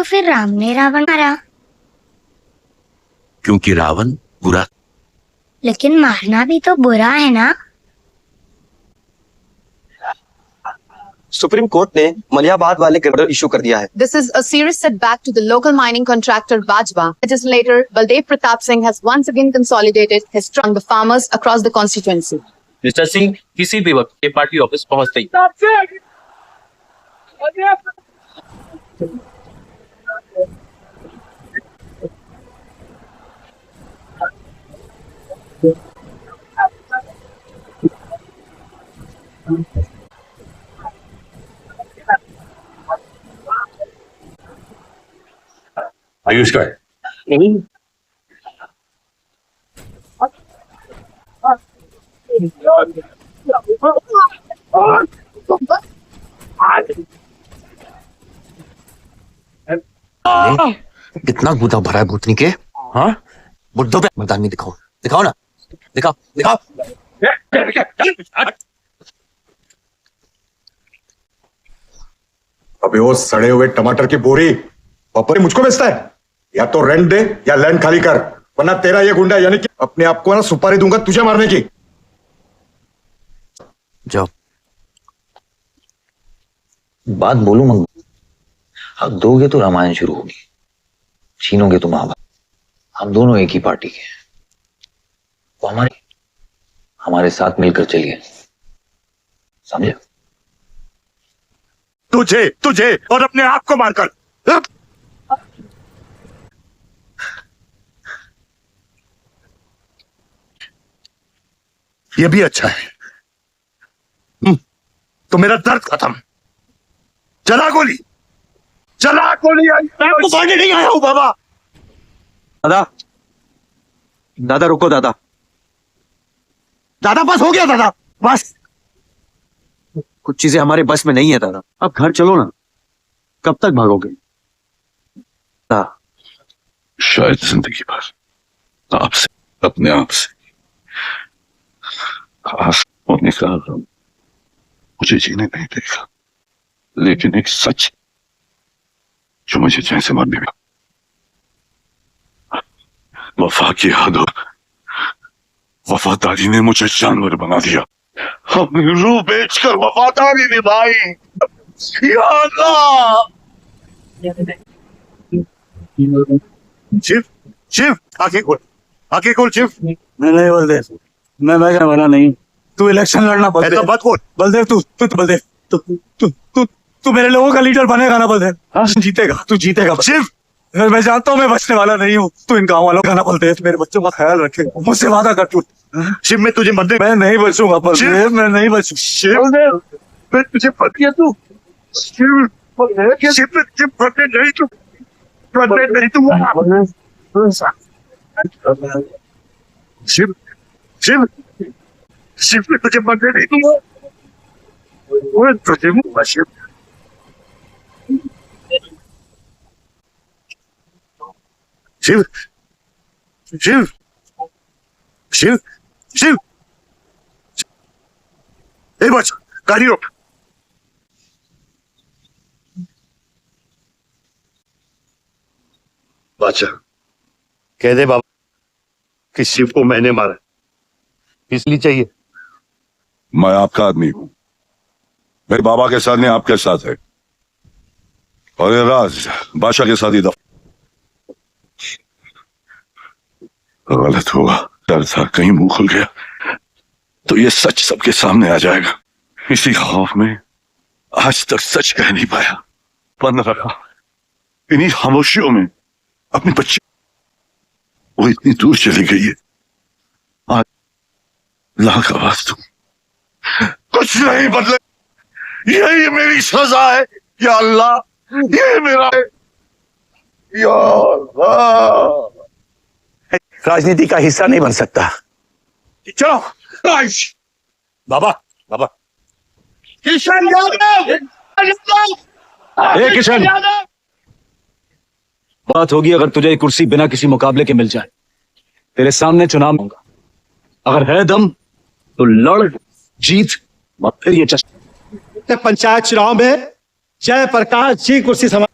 फिर राम ने रावण मारा? क्योंकि रावण बुरा। लेकिन मारना भी तो बुरा है ना? सुप्रीम कोर्ट ने मलियाबाद वाले ऑर्डर इशू कर दिया है। This is a serious setback to the local mining contractor Bajwa. Legislator Baldev Pratap Singh has once again consolidated his trust on the farmers across the constituency. Mister Singh किसी भी वक्त ये party office पहुंचते ही आयुष का है। कितना गुदा भरा है भूतनी के। हाँ बुड्ढों पे मर्दानी दिखाओ, दिखाओ ना, दिखाओ दिखाओ। अबे वो सड़े हुए टमाटर की बोरी पापा मुझको बेचता है? या तो रेंट दे या लैंड खाली कर, वरना तेरा ये गुंडा यानी कि अपने आप को ना सुपारी दूंगा तुझे मारने की। जाओ। बात बोलूं मंगू, हक दोगे तो रामायण शुरू होगी, छीनोगे तो महाभारत। हम दोनों एक ही पार्टी के हैं, तो हमारे साथ मिलकर चलिए, समझे? तुझे तुझे और अपने आप को मारकर। ये भी अच्छा है, तो मेरा दर्द खत्म। चला गोली, चला गोली। मैं तो मारने नहीं आया हूं बाबा। दादा, दादा रुको दादा। दादा बस हो गया दादा, बस। कुछ चीजें हमारे बस में नहीं है दादा। अब घर चलो ना, कब तक भागोगे? शायद जिंदगी भर आपसे, अपने आप से खास होने का गम मुझे जीने नहीं देगा, लेकिन एक सच जो मुझे चैन से मरने में, वफा की हद और वफादारी ने मुझे जानवर बना दिया। हमने रूह बेचकर वफादारी निभाई। या अल्लाह। शिव, शिव, आंखें खोल, आंखें खोल शिव। मैं नहीं बलदेव, मैं भागने वाला नहीं। तू इलेक्शन लड़ना बलदेव। मत खोल बलदेव, तू बलदेव, तू मेरे लोगों का लीडर बनेगा ना बलदेव? हाँ जीतेगा, तू जीतेगा शिव। मैं जानता हूँ मैं बचने वाला नहीं हूँ। तू इन गाँव वालों का ना बलदेव, मेरे बच्चों का ख्याल रखेगा, मुझसे वादा कर तू। शिव मैं तुझे मरने, मैं नहीं बचूंगा बलदेव, मैं नहीं बचूंगा। शिव मैं तुझे पतिया तू। शिव, शिव मैं तुझे पते नहीं तू, पते नहीं तू। शिव, शिव, शिव मैं तुझे मरने नहीं दूंगा। वो तुझे मुझे शिव। शिव, शिव, शिव, शिव। ए बच्चा, गाड़ी रोक। बादशाह कह दे बाबा कि शिव को मैंने मारा, इसलिए चाहिए। मैं आपका आदमी हूं, मेरे बाबा के साथ नहीं आपके साथ है, और ये राज बादशाह के साथ ही दफा। गलत हुआ, डर था कहीं मुंह खुल गया तो ये सच सबके सामने आ जाएगा। इसी खौफ में आज तक सच कह नहीं पाया, बंद रखा इन्हीं खामोशियों में। अपनी बच्ची वो इतनी दूर चली गई है, आज लाख आवाज दूं कुछ नहीं बदले। यही मेरी सजा है या अल्लाह, ये मेरा है या अल्लाह। राजनीति का हिस्सा नहीं बन सकता। चलो बाबा, बाबा किशन यादव, किशन, बात होगी अगर तुझे कुर्सी बिना किसी मुकाबले के मिल जाए, तेरे सामने चुनाव होगा। अगर है दम तो लड़, जीत, और फिर ये जश्न। पंचायत चुनाव में जय प्रकाश जी कुर्सी संभाल।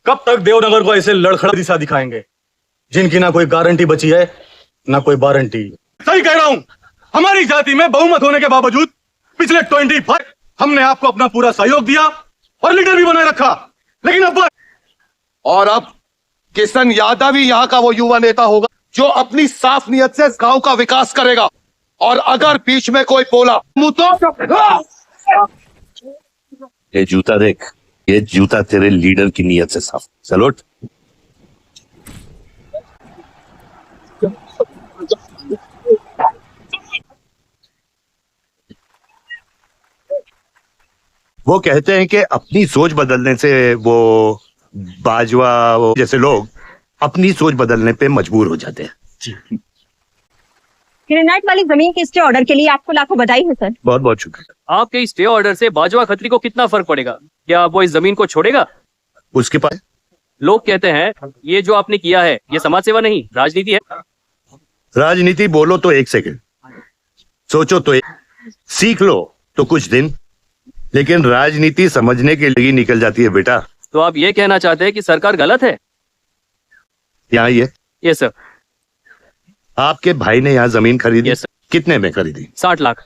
कब तक देवनगर को ऐसे लड़खड़ा दिशा दिखाएंगे जिनकी ना कोई गारंटी बची है ना कोई वारंटी। सही कह रहा हूं, हमारी जाति में बहुमत होने के बावजूद पिछले 25 हमने आपको अपना पूरा सहयोग दिया और लीडर भी बनाए रखा, लेकिन अब किशन यादव ही यहाँ का वो युवा नेता होगा जो अपनी साफ नियत से गांव का विकास करेगा। और अगर बीच में कोई बोला तो ये जूता देख, ये जूता तेरे लीडर की नियत से साफ। सैल्यूट। वो कहते हैं कि अपनी सोच बदलने से वो बाजवा जैसे लोग अपनी सोच बदलने पे मजबूर हो जाते हैं। ग्रेनाइट वाली जमीन के स्टे ऑर्डर के लिए आपको लाखों बधाई है सर। बहुत बहुत शुक्रिया। आपके स्टे ऑर्डर से बाजवा खत्री को कितना फर्क पड़ेगा? क्या वो इस जमीन को छोड़ेगा? उसके पास लोग कहते हैं ये जो आपने किया है ये समाज सेवा नहीं राजनीति है। राजनीति बोलो तो 1 सेकंड, सोचो तो सीख लो तो कुछ दिन, लेकिन राजनीति समझने के लिए निकल जाती है बेटा। तो आप ये कहना चाहते हैं कि सरकार गलत है? यहाँ ये यस सर। आपके भाई ने यहाँ जमीन खरीदी, यस सर। कितने में खरीदी? 60 लाख।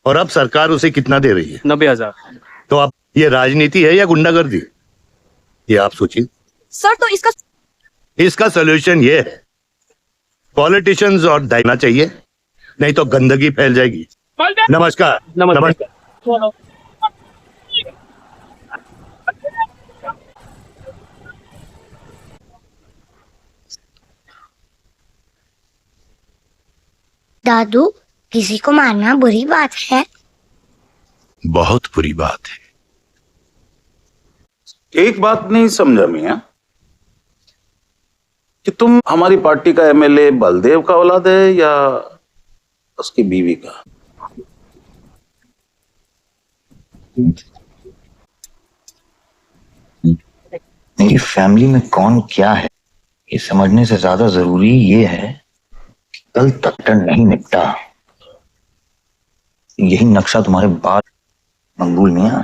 और अब सरकार उसे कितना दे रही है? 90,000। तो अब ये राजनीति है या गुंडागर्दी? ये आप सोचिए। सर तो इसका सोल्यूशन ये है, पॉलिटिशियंस और दायना चाहिए, नहीं तो गंदगी फैल जाएगी। नमस्कार। नमस्कार। दादू, किसी को मारना बुरी बात है। बहुत बुरी बात है। एक बात नहीं समझा मियां कि तुम हमारी पार्टी का एमएलए बलदेव का औलाद है या उसकी बीवी का? मेरी फैमिली में कौन क्या है ये समझने से ज्यादा जरूरी ये है कि कल तक नहीं निपटा। यही नक्शा तुम्हारे बाद मंगूल मियां,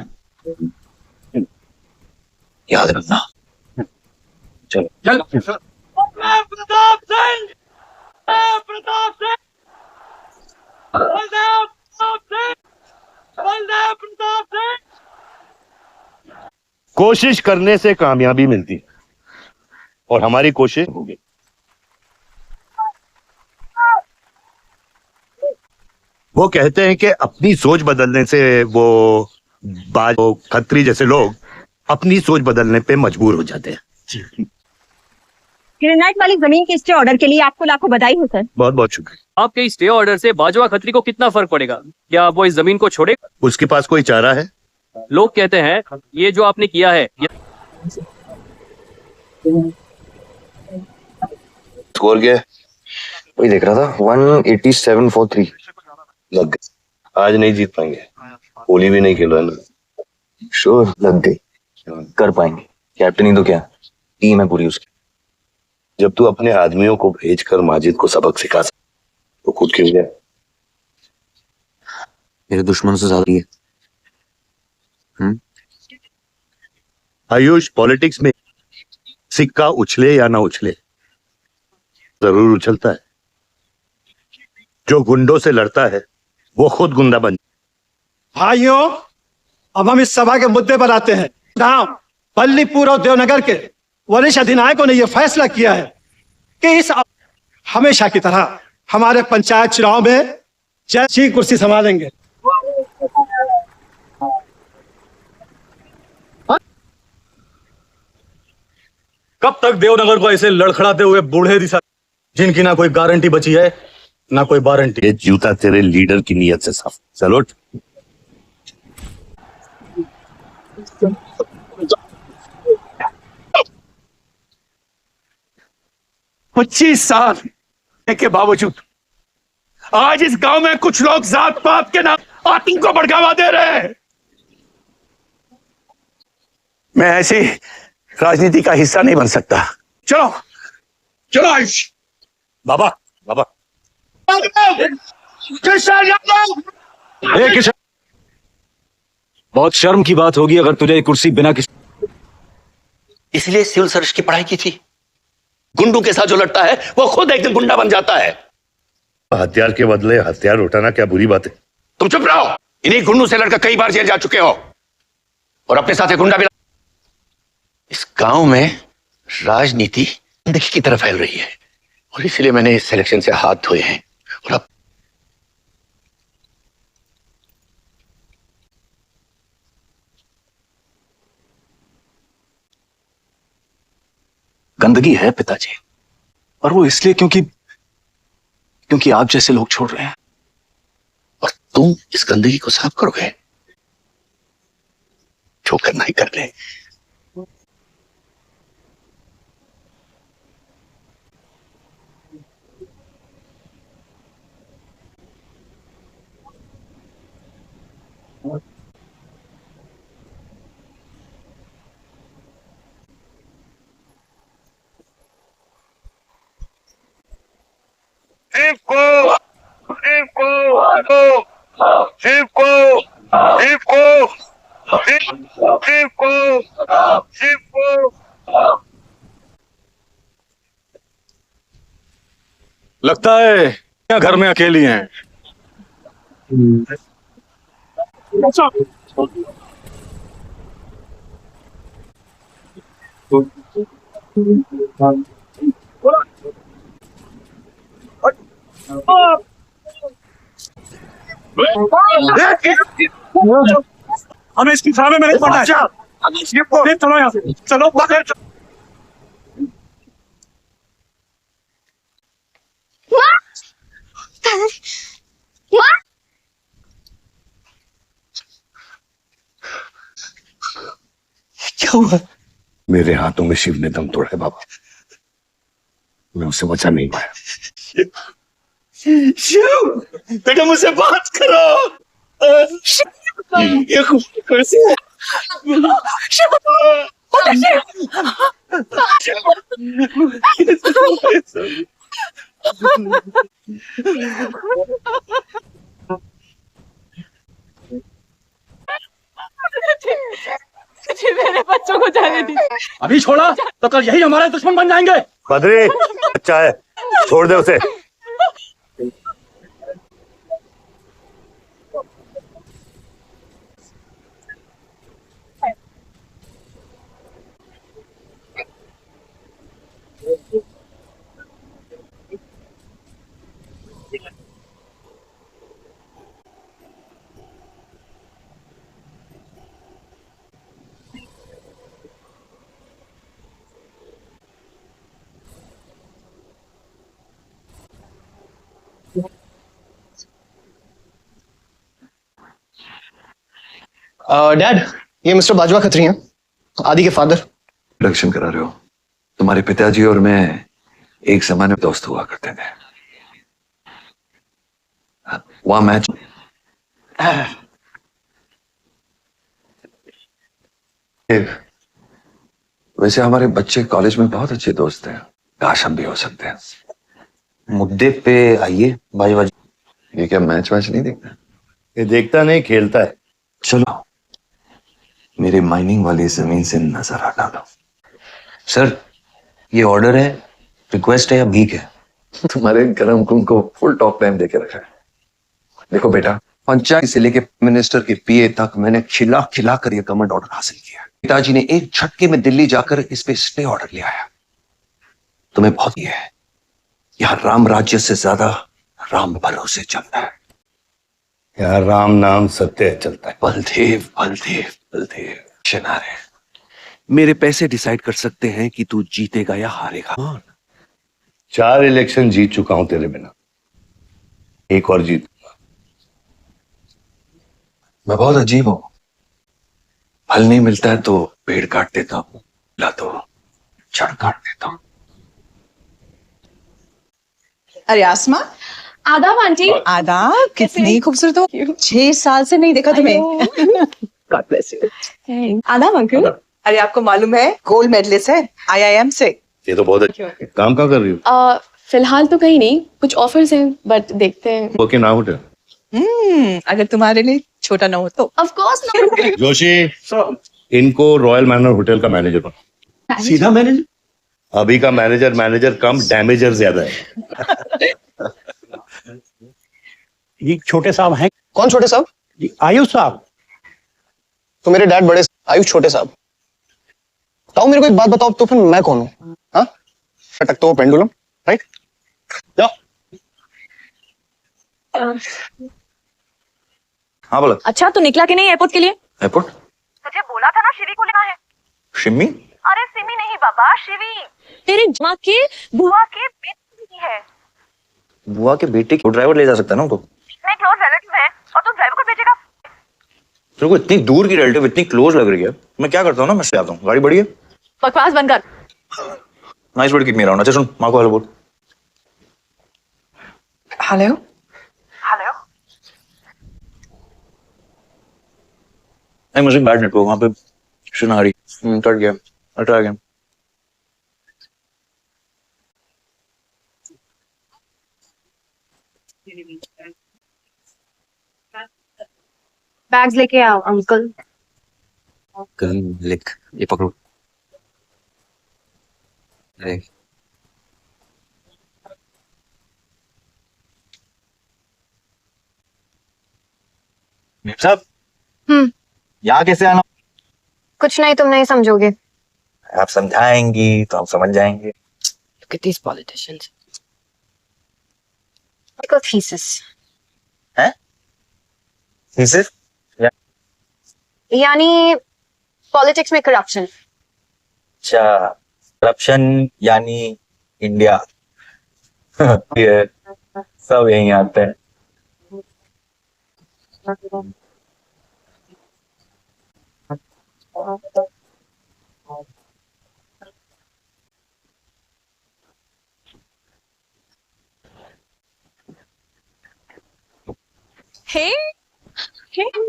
याद रखना। चलो प्रताप सिंह, प्रताप सिंह, बलदेव प्रताप सिंह, बलदेव प्रताप सिंह। कोशिश करने से कामयाबी मिलती है और हमारी कोशिश होगी। वो कहते हैं कि अपनी सोच बदलने से वो खत्री जैसे लोग अपनी सोच बदलने पे मजबूर हो जाते हैं। ग्रेनाइट वाली जमीन के स्टे ऑर्डर के लिए आपको लाखों बधाई है सर। बहुत बहुत शुक्रिया। आपके स्टे ऑर्डर से बाजवा खत्री को कितना फर्क पड़ेगा? क्या वो इस जमीन को छोड़ेगा? उसके पास कोई चारा है? लोग कहते हैं ये जो आपने किया है ये स्कोर क्या है? वही देख रहा था, 187 for 3 लग गए। आज नहीं जीत पाएंगे, होली भी नहीं खेलो है ना। श्योर लग गई, कर पाएंगे। कैप्टनी तो क्या, टीम है पूरी उसकी। जब तू अपने आदमियों को भेजकर माजिद को सबक सिखा तो खुद क्यों गया? मेरे दुश्मन से ज्यादा है। आयुष, पॉलिटिक्स में सिक्का उछले या ना उछले जरूर उछलता है। जो गुंडों से लड़ता है वो खुद गुंडा बन। भाइयों, अब हम इस सभा के मुद्दे पर आते हैं। गांव पल्लीपुर और देवनगर के वरिष्ठ अधिनायकों ने यह फैसला किया है कि इस हमेशा की तरह हमारे पंचायत चुनाव में जज की कुर्सी संभालेंगे। कब तक देवनगर को ऐसे लड़खड़ाते हुए बूढ़े दिशा जिनकी ना कोई गारंटी बची है ना कोई वारंटी। ये जूता तेरे लीडर की नियत से साफ। सैल्यूट। 25 साल के बावजूद आज इस गांव में कुछ लोग जात पात के नाम आतंक को बढ़ावा दे रहे हैं। मैं ऐसी राजनीति का हिस्सा नहीं बन सकता। चलो चलो आयुष। बाबा बाबा किशन, बहुत शर्म की बात होगी अगर तुझे ये कुर्सी बिना किसी इसलिए सिविल सर्विस की पढ़ाई की थी। गुंडों के साथ जो लड़ता है वो खुद एक दिन गुंडा बन जाता है। हथियार के बदले हथियार उठाना क्या बुरी बात है? तुम चुप रहो। इन्हीं गुंडों से लड़कर कई बार जेल जा चुके हो और अपने साथ एक गुंडा भी। इस गांव में राजनीति गंदगी की तरह फैल रही है और इसलिए मैंने इस सिलेक्शन से हाथ धोए हैं। और अब गंदगी है पिताजी, और वो इसलिए क्योंकि आप जैसे लोग छोड़ रहे हैं। और तुम इस गंदगी को साफ करोगे? जो करना ही कर ले। लगता है यहाँ घर में अकेली हैं। हमें इसकी सामने में नहीं पड़ना है। चलो यहाँ से, चलो बाहर। क्या हुआ? मेरे हाथों में शिव ने दम तोड़ा है बाबा। मैं उसे बचा नहीं पाया। शिव, बेटा मुझसे बात करो। ये कैसे? मेरे बच्चों को जाने दीजिए। अभी छोड़ा तो कल यही हमारे दुश्मन बन जाएंगे। बद्री, अच्छा है, छोड़ दे उसे। डैड, ये मिस्टर बाजवा खत्री हैं, आदि के फादर। इंट्रोडक्शन करा रहे हो? तुम्हारे पिताजी और मैं एक समय में दोस्त हुआ करते थे। वहां मैच। वैसे हमारे बच्चे कॉलेज में बहुत अच्छे दोस्त हैं, काश हम भी हो सकते हैं। मुद्दे पे आइए बाजवा जी। ये क्या मैच नहीं देखता? ये देखता नहीं, खेलता है। चलो मेरे माइनिंग वाली जमीन से नजर हटा दो। सर, ये ऑर्डर है, रिक्वेस्ट है या भीख है? तुम्हारे गरम खून को फुल टॉक टाइम देके रखा है। देखो बेटा, पंचायत से लेके मिनिस्टर के पीए तक मैंने खिला खिला कर ये गवर्नमेंट ऑर्डर हासिल किया। पिताजी ने एक झटके में दिल्ली जाकर इस पे स्टे ऑर्डर ले आया। तुम्हें बहुत ये है, यहां राम राज्य से ज्यादा राम भरोसे चलता है। यार राम नाम सत्य चलता है। बलदेव बलदेव बलदेव शनारे, मेरे पैसे डिसाइड कर सकते हैं कि तू जीतेगा या हारेगा। 4 इलेक्शन जीत चुका हूं तेरे बिना, एक और जीतूंगा। मैं बहुत अजीब हूं, फल नहीं मिलता है तो पेड़ काट देता हूं, ला तो जड़ काट देता हूं। अरे आसमा, आदाब आंटी। आदाब, कितनी खूबसूरत हो। 6 साल से नहीं देखा तुम्हें। God bless you. आदाब अंकल। अरे आपको मालूम है गोल्ड मेडलिस्ट है IIM से। ये तो बहुत अच्छा। काम क्या कर रही हो? फिलहाल तो कहीं नहीं, कुछ ऑफर्स हैं बट देखते हैं। ओके ना होटल। अगर तुम्हारे लिए छोटा ना हो तो। ऑफ कोर्स ना। जोशी, इनको रॉयल मैनर होटल का मैनेजर बना। सीधा मैनेजर। अभी का मैनेजर कम डैमेजर ज्यादा है। ये छोटे साहब हैं। कौन छोटे साहब? जी आयुष साहब। तो मेरे डैड बड़े आयुष छोटे साहब। बताओ मेरे को एक बात बताओ, तो फिर मैं कौन हूँ? हाँ, अटकता हुआ पेंडुलम, राइट? जाओ। हाँ बोला। अच्छा, तू निकला कि नहीं एयरपोर्ट के लिए? एयरपोर्ट? तुझे बोला था ना शिवी को लेना है। शिमी? अरे सिमी नहीं बाबा, शिवी तेरे माँ के बुआ के बेटे की है। बुआ के बेटे को ड्राइवर ले जा सकता है ना उनको? मैं क्लोज रिलेटिव है और तू ड्राइवर को भेजेगा? तेरे को इतनी दूर की रिलेटिव इतनी क्लोज लग रही है, मैं क्या करता हूँ ना, मैं से आता हूँ। गाड़ी बढ़ी है? बकवास बंद कर। Nice word, kick me around. अच्छा सुन, माँ को हेलो बोल। Hello hello. नहीं मुझे बैड नेटवर्क वहाँ पे सुना रही। कट गया। Try again. बैग्स लेके आओ अंकल। लिख, ये पकड़ो। अरे साहब, यहाँ कैसे आना? कुछ नहीं, तुम नहीं समझोगे। आप समझाएंगी तो हम समझ जाएंगे। Look at these politicians. Medical thesis. हैं? थीसिस? यानी पॉलिटिक्स में करप्शन। अच्छा, करप्शन यानी इंडिया। ये सब यहीं आते हैं। Hey,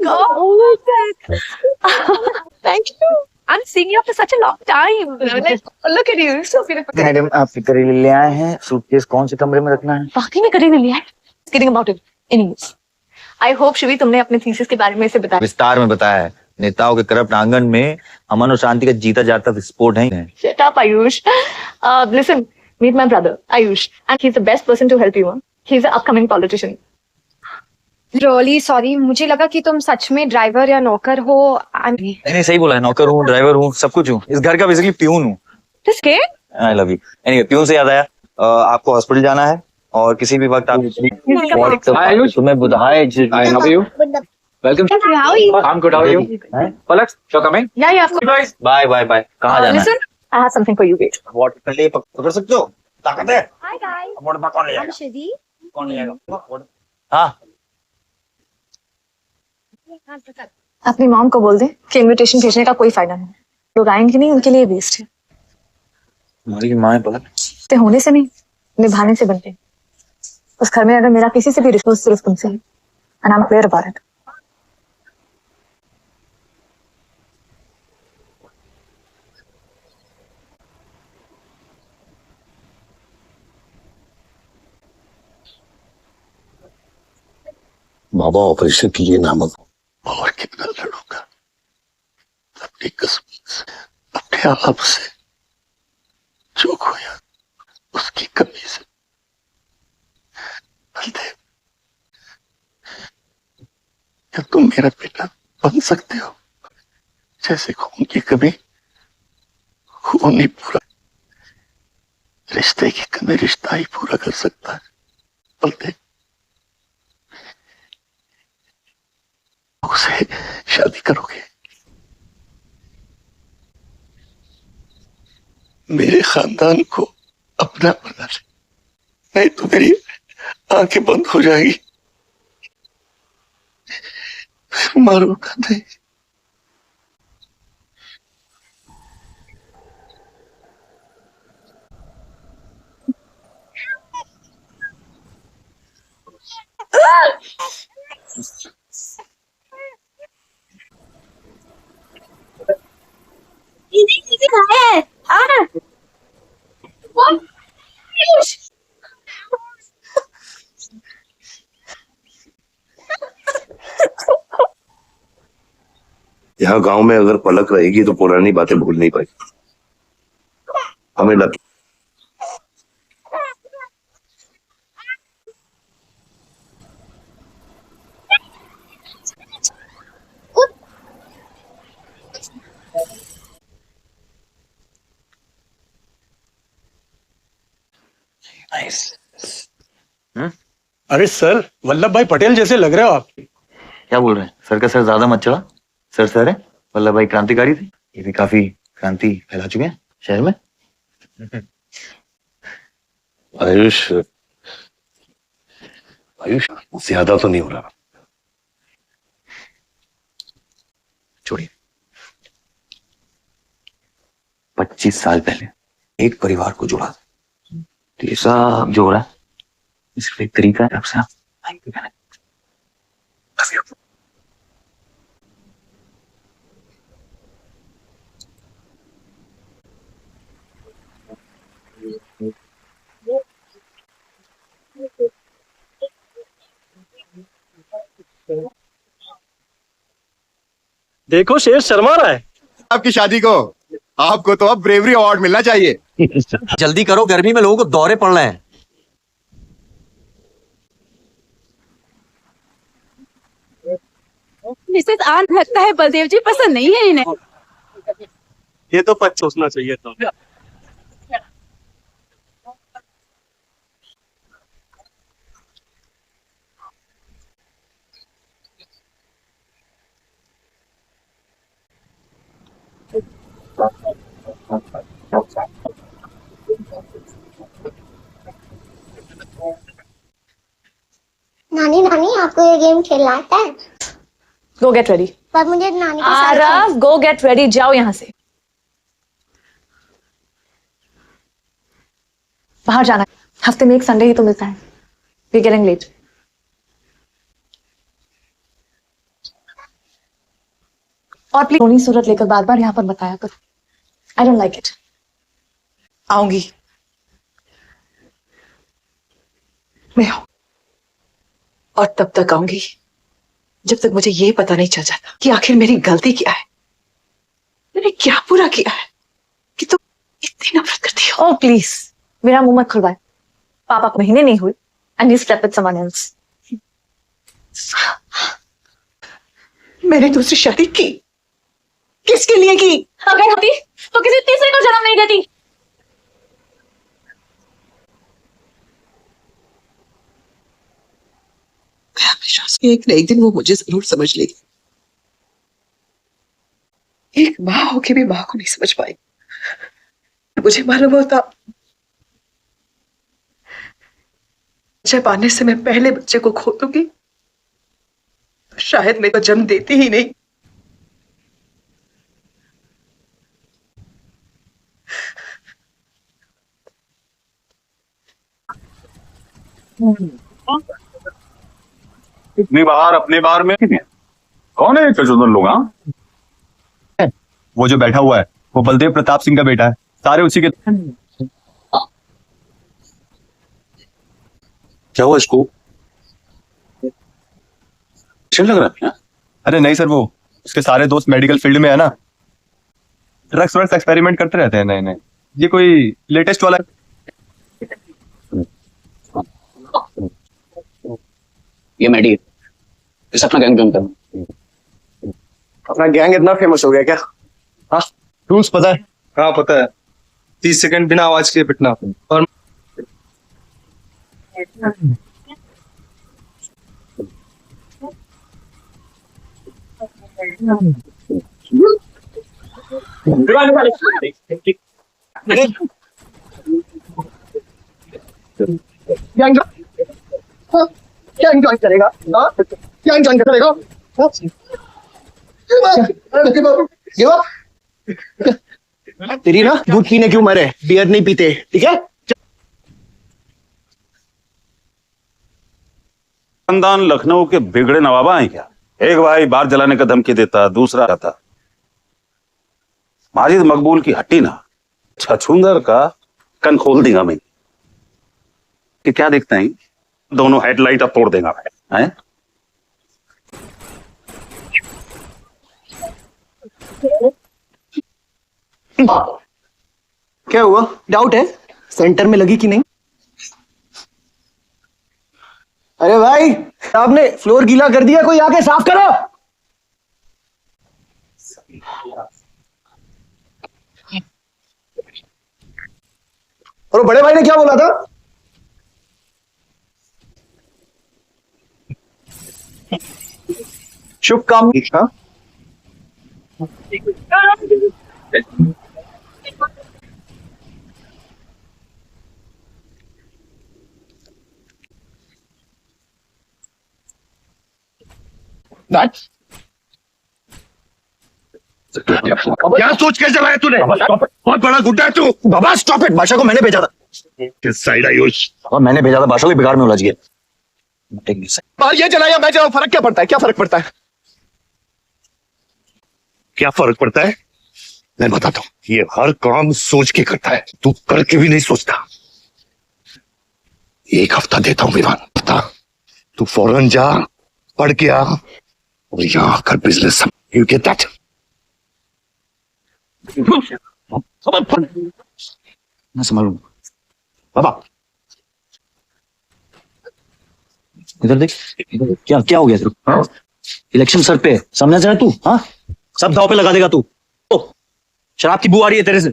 oh, thank you. I'm seeing you after such a long time. Look at you, so beautiful. Madam आप करेले ले आए हैं, सूटकेस कौन से कमरे में रखना है? वाकई में करेले लिया है? Kidding about it. Anyways, I hope Shivi तुमने अपने थीसिस के बारे में इसे बताया। विस्तार में बताया है। नेताओं के करप्ट आंगन में अमन और शांति का जीता जाता विस्फोट है। Shut up, Ayush. Listen, meet my brother, Ayush, and he's the best person to help you. He's an upcoming politician. Roli sorry, मुझे लगा कि तुम सच में ड्राइवर या नौकर हो। नहीं सही बोला है, नौकर हूँ, ड्राइवर हूँ, सब कुछ हूँ। इस घर का बेसिकली प्यून हूँ। I love you. Anyway, peon से याद आया, आपको हॉस्पिटल जाना है और किसी भी वक्त आप तुम्हें बुधाए। Welcome. How are you? I'm good. How are you? Palak, you're coming? Yeah, of course. Bye bye bye. कहाँ जाना है? Listen, I have something for you. Wait. What पहले पकड़ सकते हो? ताकत है? Hi guys. वोट कौन ले I'm जाएगा? Shidi. कौन ले जाएगा? हाँ। अपनी मॉम को बोल दे कि इनविटेशन भेजने का कोई फायदा नहीं। लोग आएंगे नहीं, उनके लिए वेस्ट है। हमारी माँ है पलक। ते होने से नहीं, निभाने से बनते। उस घर में अगर मेरा किसी से भी रिश्ता सिर्फ तुमसे है, and I'm clear about it. Baba operation के लिए नामक और कितना लड़ूंगा अपनी किस्मत से, अपने आप से, जो खोया उसकी कमी से। बलदेव, क्या तुम मेरा बेटा बन सकते हो? जैसे खून की कमी खून नहीं पूरा, रिश्ते की कमी रिश्ता ही पूरा कर सकता है। बलदेव, उसे शादी करोगे? मेरे खानदान को अपना बना ले, नहीं तो मेरी आंखें बंद हो जाएगी, फिर मारूंगा नहीं। यहाँ गांव में अगर पलक रहेगी तो पुरानी बातें भूल नहीं पाएगी। हमें लग अरे सर, वल्लभ भाई पटेल जैसे लग रहे हो आप। क्या बोल रहे हैं? सर का सर ज्यादा मत चढ़ा। सर है। वल्लभ भाई क्रांतिकारी थे, ये भी काफी क्रांति फैला चुके हैं शहर में। आयुष, आयुष ज्यादा तो नहीं हो रहा। छोड़िए। 25 साल पहले एक परिवार को जोड़ा, तो ये सब जोड़ा सिर्फ एक तरीका है। आपसे देखो शेर शर्मा रहा है आपकी शादी को। आपको तो अब ब्रेवरी अवार्ड मिलना चाहिए। जल्दी करो, गर्मी में लोगों को दौरे पड़ रहे हैं। मिसेस आन लगता है बलदेव जी पसंद नहीं है इन्हें। ये तो पच सोचना चाहिए था। नानी नानी आपको ये गेम खेलना आता है? गो गेट रेडी। पर मुझे नानी के साथ आरव, गो गेट रेडी, जाओ यहाँ से। बाहर जाना है। हफ्ते में एक संडे ही तो मिलता है। We getting late. और प्लीज सोनी सूरत लेकर बार बार यहाँ पर बताया करो। I don't like it. आऊंगी मैं, और तब तक आऊंगी जब तक मुझे ये पता नहीं चल जाता कि आखिर मेरी गलती क्या है। मैंने क्या बुरा किया है कि तुम इतनी नफरत करती हो। ओह प्लीज, मेरा मुंह मत खुलवाए। पापा को महीने नहीं हुए and you slept with someone else. मैंने दूसरी शादी की, किसके लिए की? अगर होती तो किसी तीसरे को जन्म नहीं देती। हमेशा एक न एक दिन वो मुझे जरूर समझ लेगी। एक माँ होके भी माँ को नहीं समझ पाई। मुझे मालूम होता बच्चे पाने से मैं पहले बच्चे को खो दूंगी तो शायद मैं तो जन्म देती ही नहीं। इतनी बाहर अपने बार में कौन है चचुंदर लोग? हाँ, वो जो बैठा हुआ है वो बलदेव प्रताप सिंह का बेटा है। सारे उसी के। क्या हुआ इसको? लग रहा है? अरे नहीं सर, वो उसके सारे दोस्त मेडिकल फील्ड में है ना, ड्रग्स वर्स एक्सपेरिमेंट करते रहते हैं नए नए। ये कोई लेटेस्ट वाला ये मैडी इस अपना गैंग ज्वाइन करना। अपना गैंग इतना फेमस हो गया क्या? हाँ, रूल्स पता है? हाँ पता है। 30 सेकंड बिना आवाज के पिटना और गैंग ज्वाइन करेगा? गैंग ज्वाइन करेगा? तेरी ना दूध पीने क्यों मरे, बियर नहीं पीते, ठीक है? खानदान लखनऊ के बिगड़े नवाबा हैं क्या? एक भाई बार जलाने का धमकी देता, दूसरा आता। माजिद मकबूल की हट्टी ना छछूंदर का कन खोल देगा मैं कि क्या देखते हैं, दोनों हेडलाइट अब तोड़ देगा मैं। हैं? क्या हुआ? डाउट है सेंटर में लगी कि नहीं? अरे भाई, आपने फ्लोर गीला कर दिया, कोई आके साफ करो। और बड़े भाई ने क्या बोला था? शुभकामना। क्या सोच के चलाया तूने? बहुत बड़ा गुड्डा है तू। बाबा स्टॉप इट, बादशाह को मैंने भेजा था। किस साइड आयुष? बाबा मैंने भेजा था, बादशाह को बिगाड़ में उलझ गया। बाहर ये जलाया मैं जलाऊं, फर्क क्या पड़ता है? क्या फर्क पड़ता है? क्या फर्क पड़ता है? मैं बताता हूँ। ये हर काम सोच के करता है, तू करके भी नहीं सोचता। एक हफ्ता देता हूँ विवान, हफ्ता तू फौरन जा, पढ़ के आ और यहाँ आकर बिजनेस। You get that? मैं संभालूंगा। बाबा इधर देख, इधर क्या क्या हो गया तेरे? इलेक्शन सर पे समझ रहा है तू? हाँ, सब दाव पे लगा देगा तू। ओ, शराब की बू आ रही है तेरे से।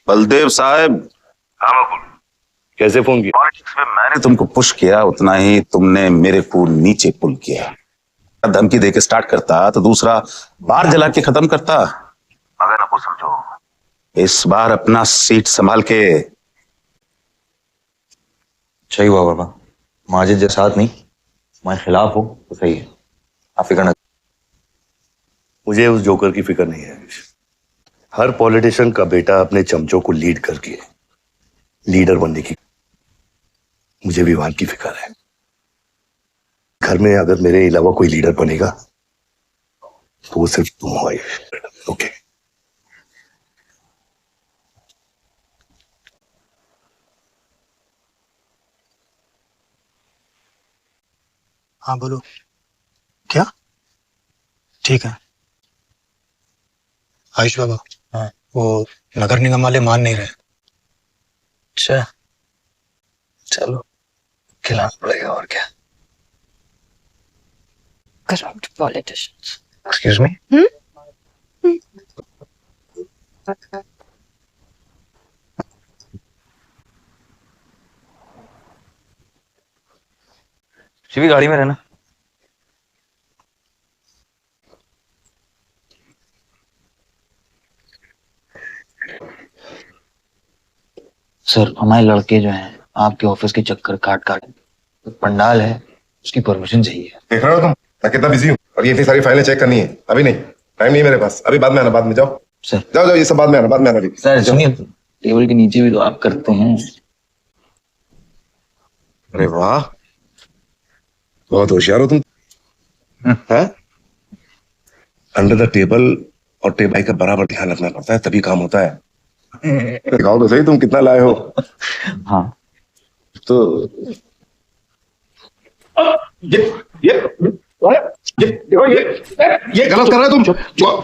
बलदेव साहब। कैसे फोन किया? पॉलिटिक्स में मैंने तुमको पुश किया, उतना ही तुमने मेरे को नीचे पुल किया। धमकी देके स्टार्ट करता तो दूसरा बार जला के खत्म करता। मगर अब वो समझो, इस बार अपना सीट संभाल के। सही हुआ बाबा, माजिद के साथ नहीं, मैं खिलाफ हूँ तो सही है, आप फिक्र न। मुझे उस जोकर की फिक्र नहीं है। हर पॉलिटिशियन का बेटा अपने चमचों को लीड करके लीडर बनने की। मुझे विवान की फिक्र है। घर में अगर मेरे अलावा कोई लीडर बनेगा तो वो सिर्फ तुम हो। ओके? हाँ बोलो। क्या? ठीक है। आयुष बाबा, हाँ, वो नगर निगम वाले मान नहीं रहे। अच्छा, चलो खिलाना पड़ेगा और क्या। Corrupt politicians. Excuse me. Shivi गाड़ी में रहना। सर, हमारे लड़के जो हैं आपके ऑफिस के चक्कर काट काट, पंडाल है उसकी परमिशन चाहिए। देख रहे हो तुम मैं कितना बिजी हूँ, और ये इतनी सारी फाइलें चेक करनी है। अभी नहीं, टाइम नहीं मेरे पास। अभी बाद में आना, बाद में जाओ। सर जाओ जाओ, ये सब बाद में आना, बाद में आना। सर सुनिए, टेबल के नीचे भी तो आप करते हैं। अरे वाह, बहुत होशियार हो तुम। हैं? अंडर द टेबल और टेबल का बराबर ध्यान रखना पड़ता है, तभी काम होता है। दिखाओ तो सही तुम कितना लाए हो। हाँ तो देखो, ये गलत कर रहे हो तुम।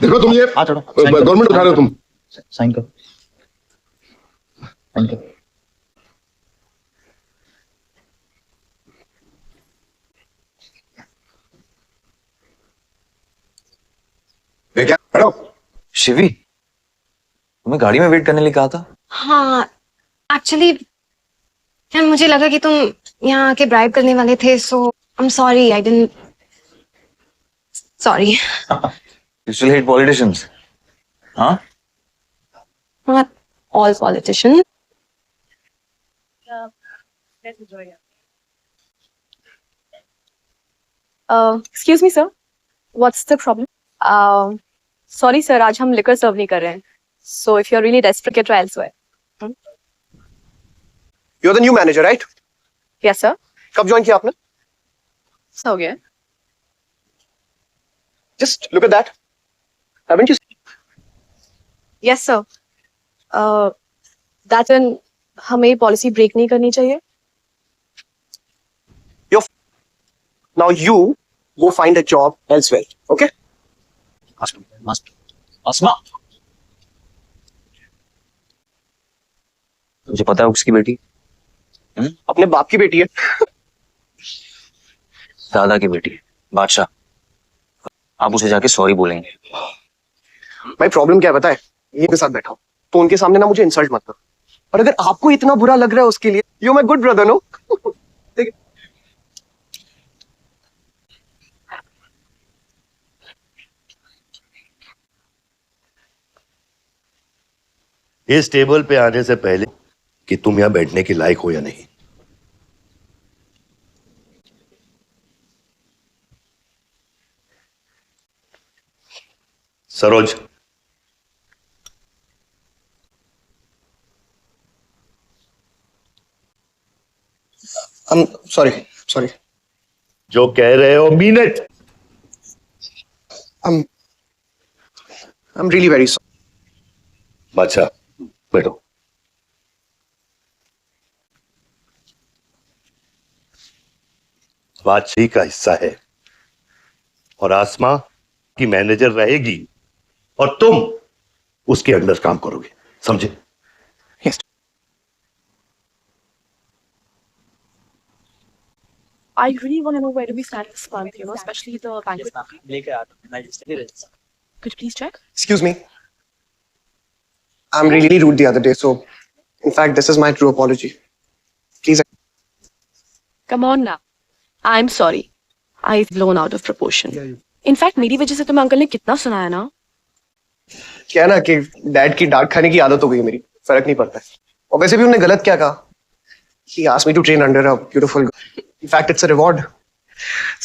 देखो तुम ये गवर्नमेंट उठा रहे हो तुम। साइन करो, साइन करो। क्या खड़ो? शिवी, तुम्हें गाड़ी में वेट करने लिए कहा था। हाँ, एक्चुअली यार मुझे लगा कि तुम यहाँ आके ब्राइब करने वाले थे, so I am sorry, I didn't. Sorry. You still hate politicians, huh? Not all politicians. Excuse me, sir. What's the problem? Sorry, sir. आज हम liquor serve नहीं कर रहे हैं. So if you're really desperate, get try elsewhere. You're the new manager, right? Yes, sir. कब join किया आपने? हो गया. Just look at that. Haven't you? Yes, sir. That an हमें पॉलिसी ब्रेक नहीं करनी चाहिए. Now you go find a job elsewhere, okay? आसमा, तुझे पता है उसकी बेटी अपने बाप की बेटी है. दादा की बेटी है, बादशाह. आप उसे जाके सॉरी बोलेंगे. भाई प्रॉब्लम क्या है पता है? ये के साथ बैठा हूं तो उनके सामने ना मुझे इंसल्ट मत करो. और अगर आपको इतना बुरा लग रहा है उसके लिए, you my good brother, no? इस टेबल पे आने से पहले कि तुम यहां बैठने के लायक हो या नहीं. सरोज, सॉरी. जो कह रहे हो mean it. I'm really very sorry. बादशाह, बैठो. बादशाही का हिस्सा है और आसमा की मैनेजर रहेगी और तुम उसके अंडर काम करोगे, समझे? I really want to know where do we stand this month, you know, especially the banquet. Could you please check? Excuse me. I'm really rude the other day, so in fact, this is my true apology. Please. Come on now. I'm sorry. I've blown out of proportion. In fact, मेरी वजह से तुम्हें uncle ने कितना सुनाया ना? क्या ना कि डैड की डांट खाने की आदत हो गई मेरी, फर्क नहीं पड़ता है. और वैसे भी उन्होंने गलत क्या कहा? He asked me to train under a beautiful girl. In fact, it's a reward.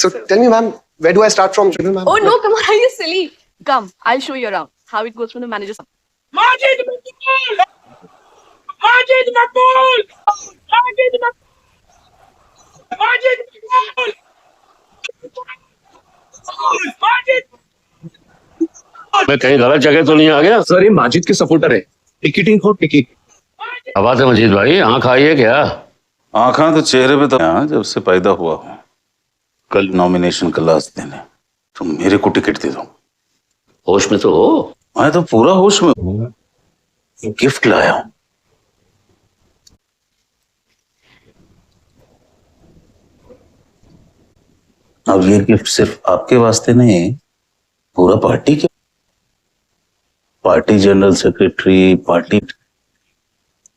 So tell me, ma'am, where do I start from? Ma'am? Oh no, come on, are you silly? Come, I'll show you around. How it goes from the manager's. Majid Makbul! Majid Makbul! Majid Makbul! Majid Makbul! Majid! मैं कहीं गलत जगह तो नहीं आ गया? Sir ये माजिद के supporter है. टिकटिंग हो टिकट. आवाज है मजीद भाई, आंख आई है क्या? आंखा तो चेहरे पे तो जब से पैदा हुआ हूं. कल नॉमिनेशन का लास्ट दिन है, तो मेरे को टिकट दे दो. होश में तो हो? मैं तो पूरा होश में हूं. गिफ्ट लाया हूं. अब ये गिफ्ट सिर्फ आपके वास्ते नहीं, पूरा पार्टी के. Party general secretary, party.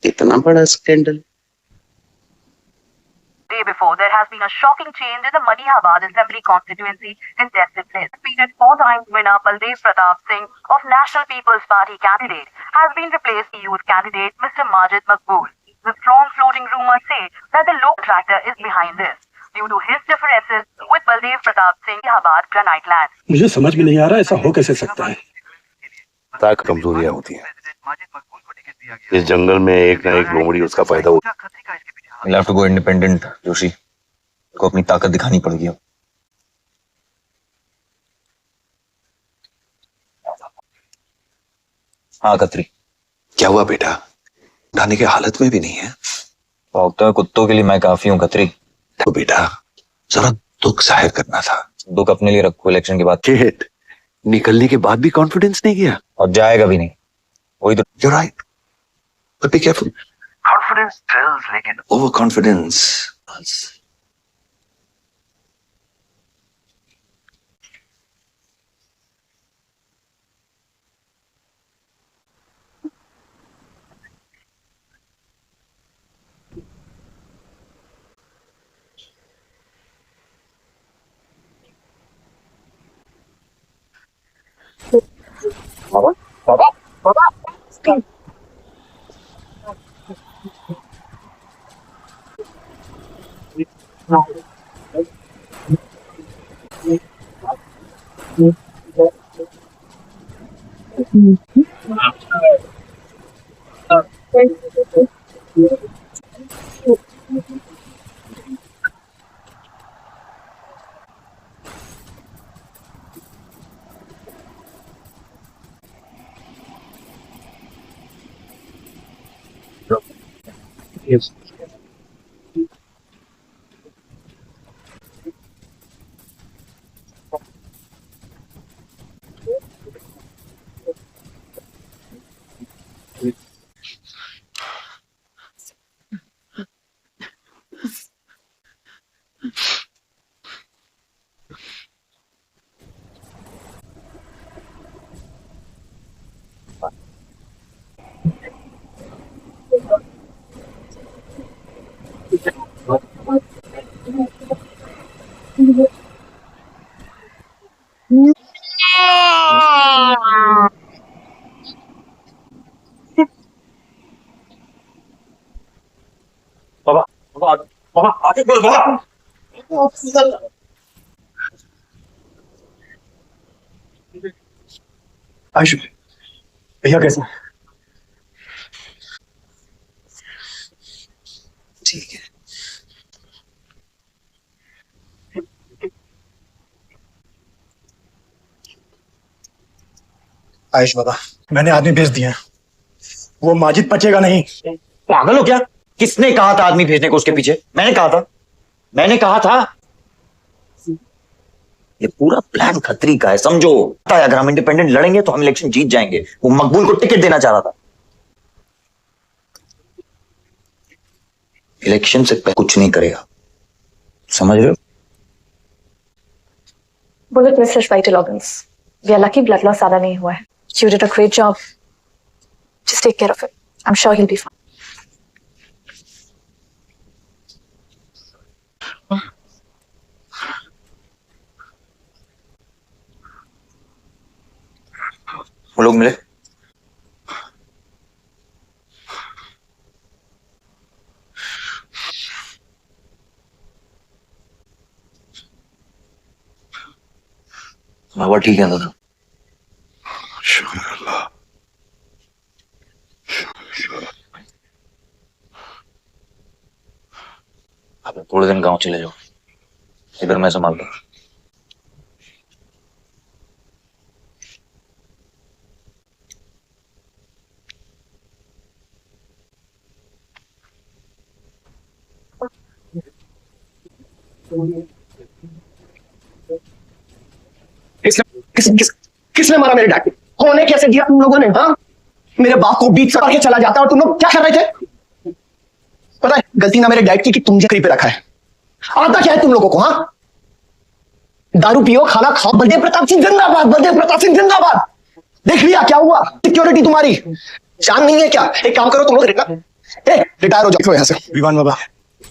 इतना बड़ा scandal. Day before, there has been a shocking change in the Madihabad Assembly constituency in tested place. Defeated 4-time winner Baldev Pratap Singh of National People's Party candidate has been replaced by youth candidate Mr. Majid Makbul. The strong floating rumors say that the local contractor is behind this due to his differences with Baldev Pratap Singh Madihabad granite land. मुझे समझ में नहीं आ रहा ऐसा हो कैसे सकता है. ताकत कमजोरियां होती हैं. इस जंगल में एक ना एक लोमड़ी उसका फायदा होता है. You'll have to go independent, Joshi. को अपनी ताकत दिखानी पड़ेगी. हाँ कतरी. क्या हुआ बेटा? उठाने की हालत में भी नहीं है. भौंकते कुत्तों के लिए मैं काफी हूँ कतरी. तो बेटा जरा दुख जाहिर करना था. दुख अपने लिए रखो, इलेक्शन के बाद. चिट, निकलने के बाद भी कॉन्फिडेंस नहीं गया और जाएगा भी नहीं. वही तो. You're right. But be careful. Confidence thrills, लेकिन overconfidence. बाबा बाबा बाबा आगे बोल बाबा। आयुष भैया कैसे हैं? ठीक है। आयुष बाबा मैंने आदमी भेज दिया है। वो माजिद बचेगा नहीं। पागल हो क्या? किसने कहा था आदमी भेजने को उसके पीछे? मैंने कहा था ये पूरा प्लान खतरी का है, समझो। अगर हम इंडिपेंडेंट लड़ेंगे तो हम इलेक्शन जीत जाएंगे। वो मकबूल को टिकट देना चाह रहा था। इलेक्शन से पहले कुछ नहीं करेगा, समझ रहे हो? Bullet missed his vital organs. We are lucky blood loss ज़्यादा नहीं हुआ है. You did a great job. Just take care of it. I'm sure he'll be fine. वो लोग मिले? बाबा ठीक है दादा। शुक्र अल्लाह। आप थोड़े दिन गांव चले जाओ, इधर मैं संभाल लूं। किसने मारा मेरे डैड को? कौन है? कैसे दिया तुम लोगों ने? हाँ, मेरे बाप को बीच से के चला जाता और तुम लोग क्या कर रहे थे? पता है गलती ना मेरे डैड की कि तुम कहीं पे रखा है। आता क्या है तुम लोगों को? हाँ, दारू पियो, खाना खाओ। बलदेव प्रताप सिंह जिंदाबाद, बलदेव प्रताप सिंह जिंदाबाद। देख लिया क्या हुआ? सिक्योरिटी तुम्हारी जान नहीं है क्या? एक काम करो तुम लोग, रिटायर हो जाओ यहाँ से। विवान बाबा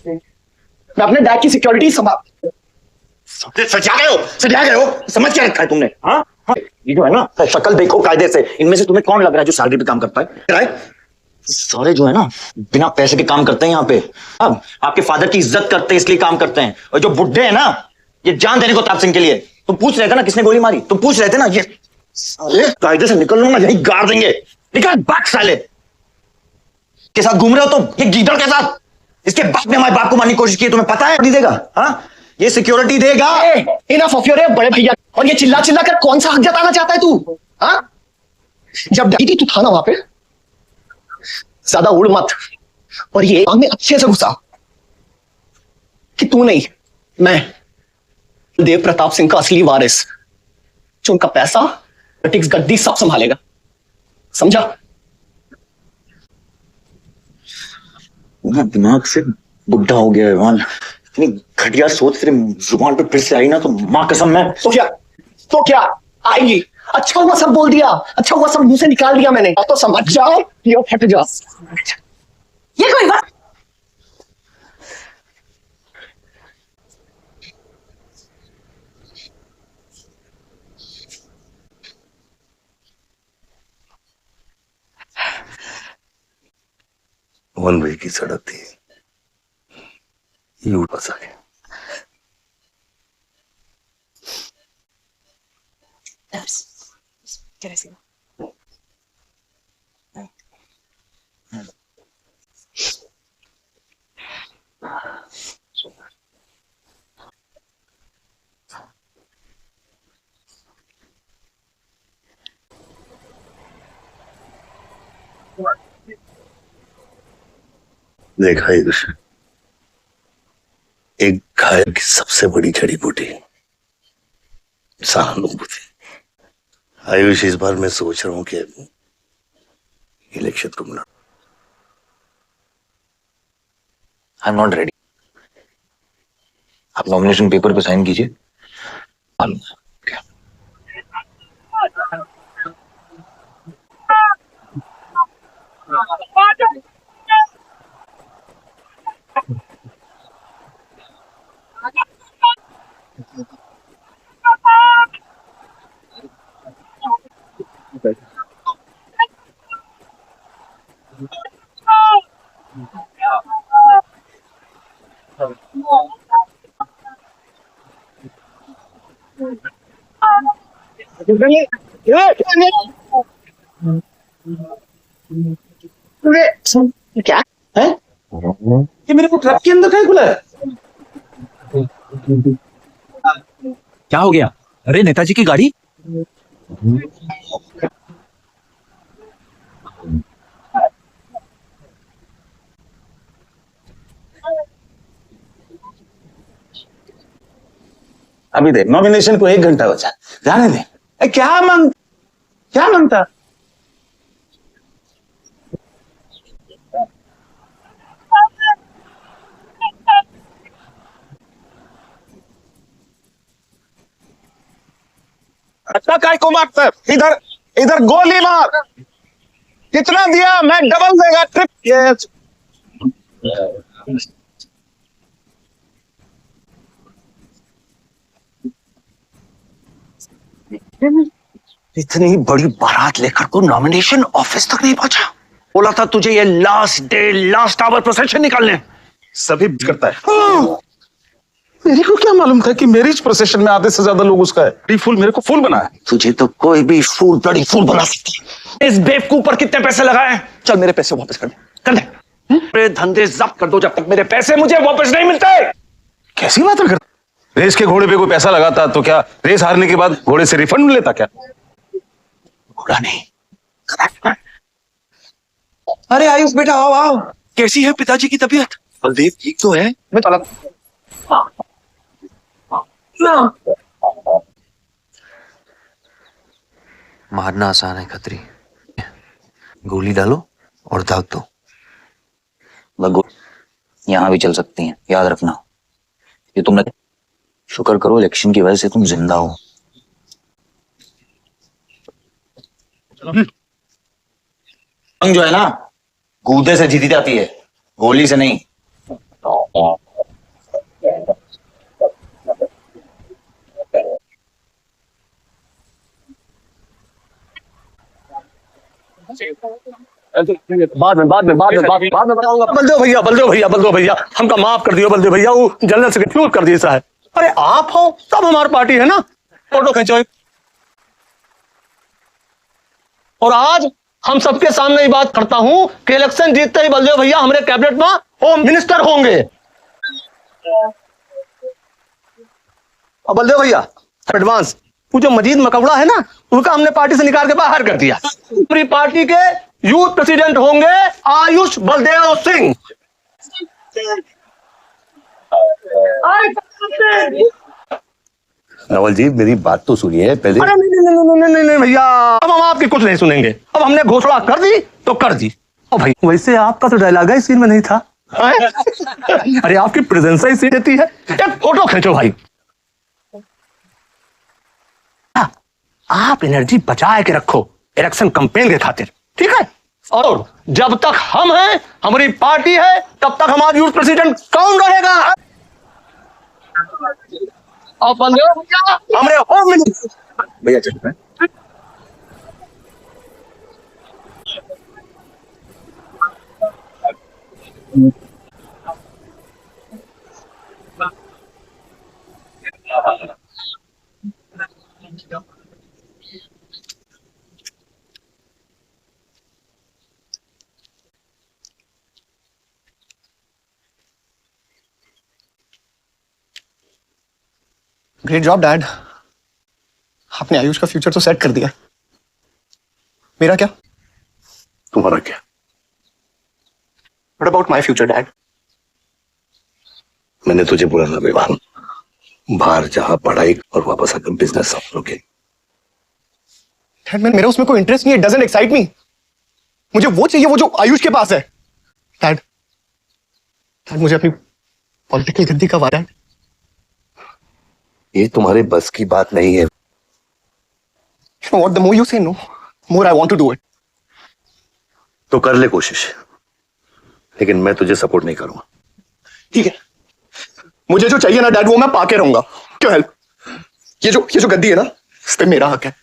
मैं अपने डैड की सिक्योरिटी संभाल। सजा गए हो, समझ क्या रखा है तुमने? हाँ? ये जो है ना, शक्ल देखो कायदे से, इनमें से तुम्हें कौन लग रहा है जो सैलरी पे काम करता है? सारे जो है ना बिना पैसे के काम करते हैं यहाँ पे। अब आपके फादर की इज्जत करते हैं इसलिए काम करते हैं। और जो बुड्ढे हैं ना, ये जान देने को ताप सिंह के लिए। तुम पूछ रहे थे ना किसने गोली मारी? तुम पूछ रहे थे ना? ये साले कायदे से निकल लूंगा, यही गाड़ देंगे। निकल भाग साले। के साथ घूम रहे हो तुम, ये गीदड़ के साथ। इसके बाप ने हमारे बाप को मारने की कोशिश की, तुम्हें पता है? नहीं देगा। हाँ, ये सिक्योरिटी देगा। इनफ ऑफ योर बड़े भैया। और ये चिल्ला चिल्ला कर कौन सा हक जताना चाहता है तू? हाँ, जब डैडी तू था ना वहां पे, ज्यादा उड़ मत। और ये आंख में अच्छे से घुसा कि तू नहीं, मैं देव प्रताप सिंह का असली वारिस, जो उनका पैसा, पॉलिटिक्स, गद्दी सब संभालेगा। समझा? दिमाग से बुढ़ा हो गया है मान। इतनी घटिया सोच तेरे जुबान पे फिर से आई ना तो मां कसम मैं। तो क्या आएगी? अच्छा हुआ सब बोल दिया, अच्छा हुआ सब मुंह से निकाल दिया मैंने। तो समझ जाओ, ये फट जाओ। ये कोई बात? वन वे की सड़क थी, यू बस आ गया। देखा आयुष, एक घायल की सबसे बड़ी जड़ी बूटी सहानुभूति। आयुष, इस बार मैं सोच रहा हूं कि इलेक्शन तुम लड़ो। I am not ready. आप नॉमिनेशन पेपर पे साइन कीजिए। क्या है ये? मेरे को ट्रक के अंदर कहीं खुला है? क्या हो गया? अरे नेताजी की गाड़ी। अभी देख, नॉमिनेशन को 1 घंटा बचा, जाने दे। क्या मांगता? अच्छा काय को मारता है? इधर गोली मार। कितना दिया? मैं डबल देगा, ट्रिप। इतनी बड़ी बारात लेकर तो नॉमिनेशन ऑफिस तक नहीं पहुंचा। बोला था तुझे ये last day last hour procession निकालने। सभी करता है। मेरे को क्या मालूम था कि मैरिज प्रोसेशन में आधे से ज्यादा लोग उसका है। बड़ी फूल मेरे को फूल बनाया। तुझे तो कोई भी फूल बड़ी फूल बना सकता है। इस बेवकूफ पर कितने पैसे लगाए? चल मेरे पैसे वापस कर दे। मेरे धंधे जब्त कर दो जब तक मेरे पैसे मुझे वापस नहीं मिलते। कैसी बात कर? रेस के घोड़े पे कोई पैसा लगाता तो क्या रेस हारने के बाद घोड़े से रिफंड लेता क्या? घोड़ा नहीं। अरे आयुष बेटा, आओ। कैसी है पिताजी की तबीयत? बलदेव ठीक तो है? मैं चला। मारना आसान है खतरी, गोली डालो और दाग दो। यहां भी चल सकती हैं, याद रखना। ये तुमने शुक्र करो इलेक्शन की वजह से तुम जिंदा हो। जंग जो है ना, कूदे से जीती जाती है, गोली से नहीं। बाद में बताऊंगा। बलदेव भैया हमका माफ कर दियो। बलदेव भैया वो जनरल से कंफ्यूज कर दिया है। अरे आप हो तब हमारी पार्टी है ना। फोटो खींचो। और आज हम सबके सामने ये बात करता हूं कि इलेक्शन जीतते ही बलदेव भैया हमारे कैबिनेट में होम मिनिस्टर होंगे। और बलदेव भैया एडवांस वो जो मजीद मकबड़ा है ना, उनका हमने पार्टी से निकाल के बाहर कर दिया। पूरी पार्टी के यूथ प्रेसिडेंट होंगे आयुष बलदेव सिंह। नवल जी मेरी बात तो सुनिए पहले। अरे नहीं भैया, अब हम आपकी कुछ नहीं सुनेंगे। अब हमने घोषणा कर दी तो कर दी। ओ भाई, वैसे आपका तो डायलॉग है सीन में नहीं था। अरे आपकी प्रेजेंस ही सीन देती है। एक फोटो खींचो भाई। आप एनर्जी बचा के रखो इलेक्शन कैंपेन के खातिर, ठीक है? और जब तक हम हैं, हमारी पार्टी है, तब तक हमारा यूथ प्रेसिडेंट कौन रहेगा? और भैया हमारे होम मिनिस्टर भैया चल ग्रेट जॉब डैड, आपने आयुष का फ्यूचर तो सेट कर दिया। मेरा क्या? तुम्हारा क्या? What about my future, Dad? मैंने तुझे बोला ना विवान, बाहर जहां पढ़ाई और वापस आकर बिजनेस संभालोगे। डैड, मेरा उसमें कोई इंटरेस्ट नहीं है, डजंट एक्साइट मी। मुझे वो चाहिए वो जो आयुष के पास है। डैड, मुझे अपनी पॉलिटिकल गद्दी का वादा है। ये तुम्हारे बस की बात नहीं है। You know what? The more you say no, more I want to do it. तो कर ले कोशिश, लेकिन मैं तुझे सपोर्ट नहीं करूंगा। ठीक है, मुझे जो चाहिए ना डैड, वो मैं पाके रहूंगा। क्यों हेल्प? ये जो गद्दी है ना, इस पे मेरा हक है।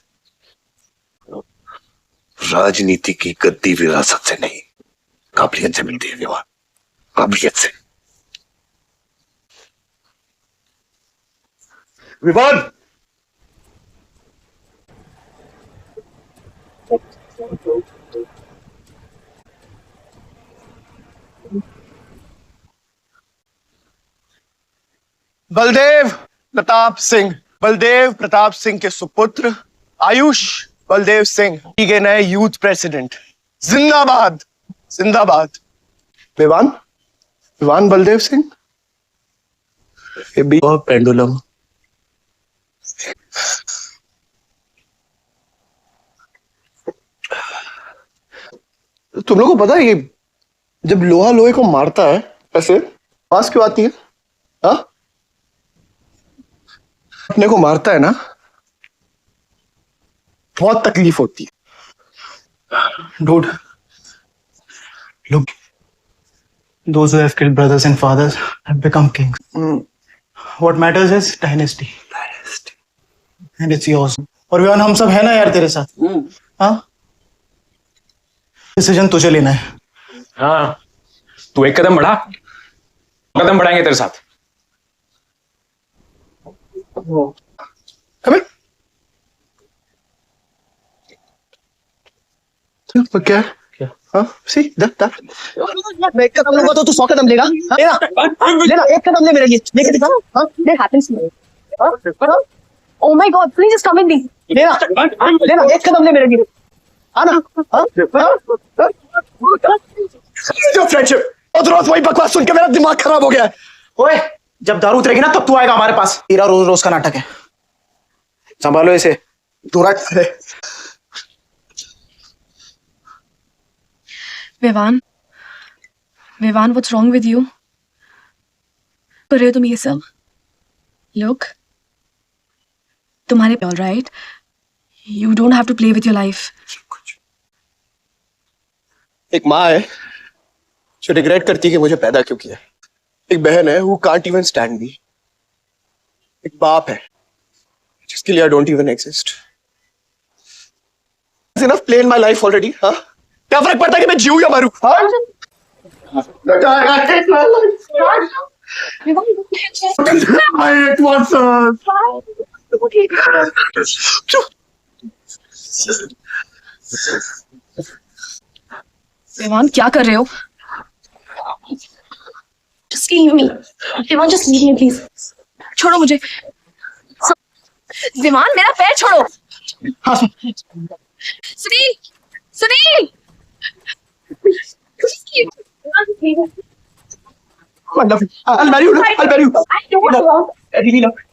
राजनीति की गद्दी विरासत से नहीं, काबिलियत से मिलती है विवान, काबिलियत से। विवान, बलदेव प्रताप सिंह के सुपुत्र आयुष बलदेव सिंह के नए यूथ प्रेसिडेंट। जिंदाबाद जिंदाबाद। विवान बलदेव सिंह, ये भी पेंडुलम। तुम लोगों को पता है, ये जब लोहा लोहे को मारता है ऐसे आवाज क्यों आती है? हाँ, अपने को मारता है ना, बहुत तकलीफ होती है। Dude, look, those who have killed brothers and fathers have become kings. What matters is dynasty. And it's yours. और विवान, हम सब है ना यार तेरे साथ। हाँ, डिसीजन तुझे लेना है। हाँ, तू एक कदम बढ़ा, कदम बढ़ाएंगे तेरे साथ। क्या? हाँ, सी दैट मैं एक कदम लूंगा तो तू 100 कदम लेगा। लेना एक कदम ले मेरे लिए, लेके दिखा। हाँ, that happens to me. Oh my God, please just come with me. लेना एक कदम ले मेरे लिए। आना। जो फ्रेंडशिप और रोज वही बकवास सुन के मेरा दिमाग खराब हो गया है। ओए, जब दारू उतरेगी ना तब तू आएगा हमारे पास। तेरा रोज रोज का नाटक है, संभालो इसे। दूरा Vivaan, what's wrong with you? कर रहे हो तुम ये सब? Look, तुम्हारे all right? You don't have to play with your life. एक माँ है जो रिग्रेट करती है कि मुझे पैदा क्यों किया। एक बहन है who can't even stand me. एक बाप है जिसके लिए I don't even exist. There's enough play in my life already. हाँ, क्या फर्क पड़ता है कि मैं जीऊं या मरूं? हाँ? विवान, क्या कर रहे हो? Just leave me. Vivaan, just leave me please. छोड़ो मुझे। विवान, मेरा पैर छोड़ो। Sunil, Sunil. I love you. I'll marry you. I'll marry you. I don't want. I really love you.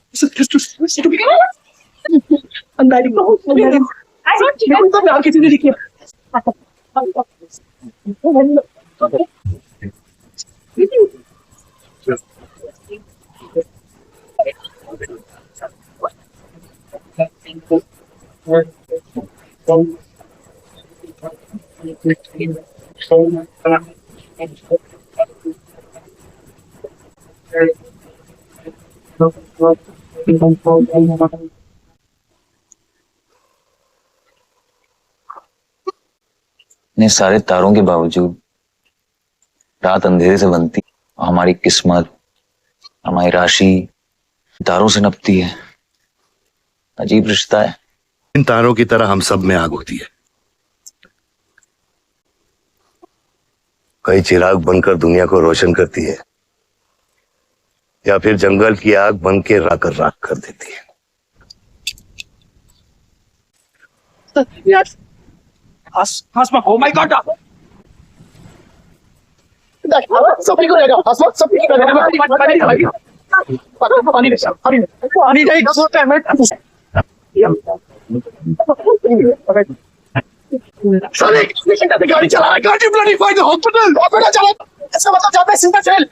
I'll marry you. I don't want. किसी ने लिखी इतने सारे तारों के बावजूद रात अंधेरे से बनती, हमारी किस्मत, हमारी राशि तारों से नपती है। अजीब रिश्ता है। इन तारों की तरह हम सब में आग होती है। कई चिराग बनकर दुनिया को रोशन करती है, या फिर जंगल की आग बन के राख कर देती है। Asma, oh my God! सब ठीक हो जाएगा आसमान, सब ठीक हो जाएगा। पानी नहीं गाड़ी चला रहा है, गाड़ी ब्लडी फाइट हॉस्पिटल हॉस्पिटल चला, ऐसा मतलब जाता है सीधा चल।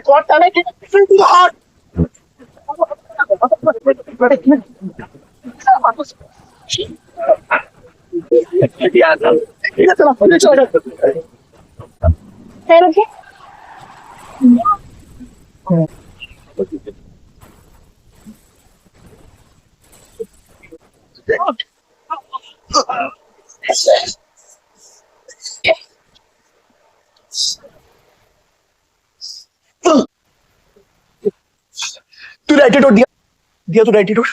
कौन टाले की हार्ट तूने एटीट्यूड दिया तूने एटीट्यूड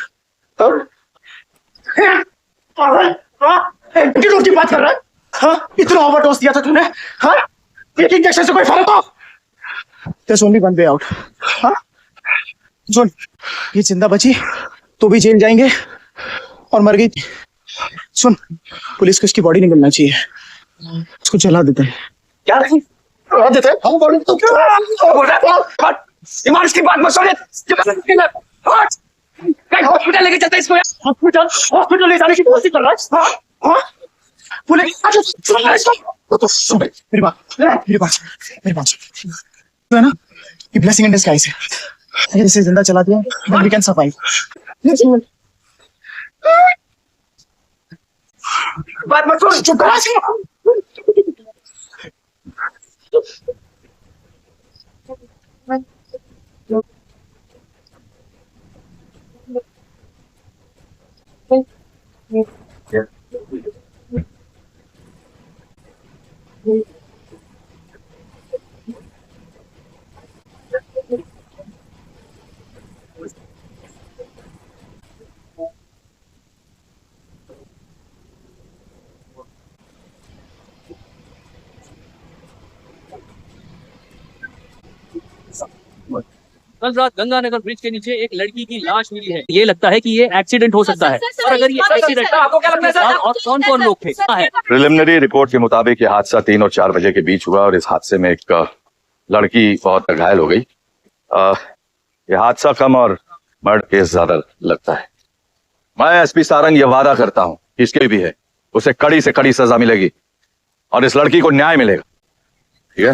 एटीट्यूड की बात कर रहा है? हाँ, इतना ओवरडोज दिया था तूने? हाँ, एक इंजेक्शन से कोई फर्क हो? There's only one way out. हाँ, सुन, ये जिंदा बची तो भी जेल जाएंगे और मर गई। सुन, पुलिस को इसकी बॉडी नहीं मिलना चाहिए, इसको जला देते हैं। क्या जला देते हैं? हम बॉडी तो क्या? ईमान की बात मत सुन। हॉस्पिटल लेके चलते इसको। हॉस्पिटल ले जाने की कोशिश कर रहा है। हाँ, हाँ, पुलिस तो सुन मेरी बात तो है ना, ये ब्लेसिंग इन डिस्गाइज है। अगर इसे जिंदा चला दिया then we can survive। बात मत सुन, चुप करा। कल रात गंगानगर ब्रिज के नीचे एक लड़की की लाश मिली है। ये लगता है कि ये एक्सीडेंट हो सकता है। और अगर ये एक्सीडेंट आपको क्या लगता है सर? और कौन कौन लोग थे? प्रिलिमिनरी रिपोर्ट के मुताबिक ये हादसा 3 और 4 बजे के बीच हुआ और इस हादसे में एक लड़की बहुत घायल हो गई। ये हादसा कम और मर्डर केस ज्यादा लगता है। मैं एसपी सारंग ये वादा करता हूँ कि इसके भी है उसे कड़ी से कड़ी सजा मिलेगी और इस लड़की को न्याय मिलेगा। ठीक है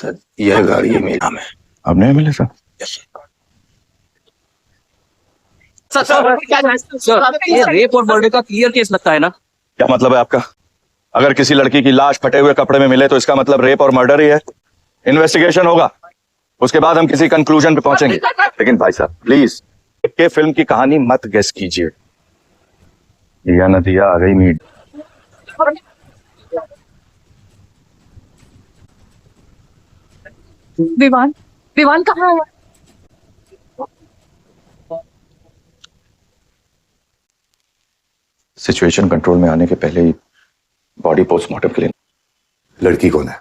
सर, यह गाड़ी मेरी नाम है। अब नहीं मिले सर? सर, ये रेप और मर्डर का क्लियर केस लगता है ना? क्या मतलब है आपका? अगर किसी लड़की की लाश फटे हुए कपड़े में मिले तो इसका मतलब रेप और मर्डर ही है। इन्वेस्टिगेशन होगा, उसके बाद हम किसी कंक्लूजन पे पहुंचेंगे। लेकिन भाई साहब प्लीज के फिल्म की कहानी मत गेस कीजिए। दिया न दिया आ गई मीट। विवान विवान कहाँ है? सिचुएशन कंट्रोल में आने के पहले ही बॉडी पोस्टमार्टम के लिए। लड़की कौन है?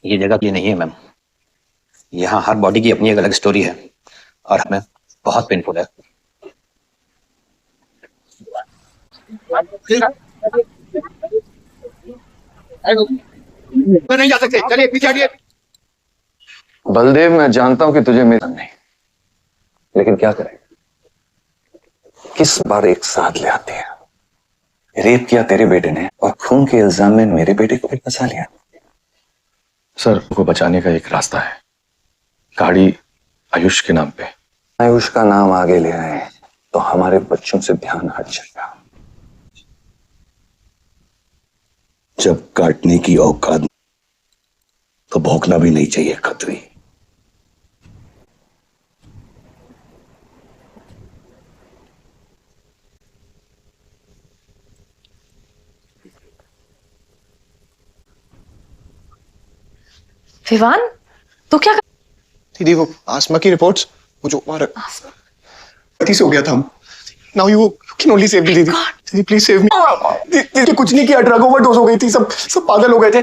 ये जगह की नहीं है मैम। यहाँ हर बॉडी की अपनी एक अलग स्टोरी है और हमें बहुत पेनफुल है। नहीं जा सकते, चलिए पीछे हटिए। बलदेव, मैं जानता हूँ कि तुझे मेरा नहीं, लेकिन क्या करें, किस बार एक साथ ले आते हैं। रेप किया तेरे बेटे ने और खून के इल्जाम में मेरे बेटे को भी फंसा लिया। सर को बचाने का एक रास्ता है, गाड़ी आयुष के नाम पे। आयुष का नाम आगे ले आए तो हमारे बच्चों से ध्यान हट जाएगा। जब काटने की औकात तो भौंकना भी नहीं चाहिए खतरी। विवान तो क्या दीदी वो आसमा की रिपोर्ट्स, वो जो हमारा गलती से हो गया था, now you can only save me दीदी। दीदी प्लीज सेव मी। दीदी कुछ नहीं किया, ड्रग ओवरडोज हो गई थी, सब पागल हो गए थे।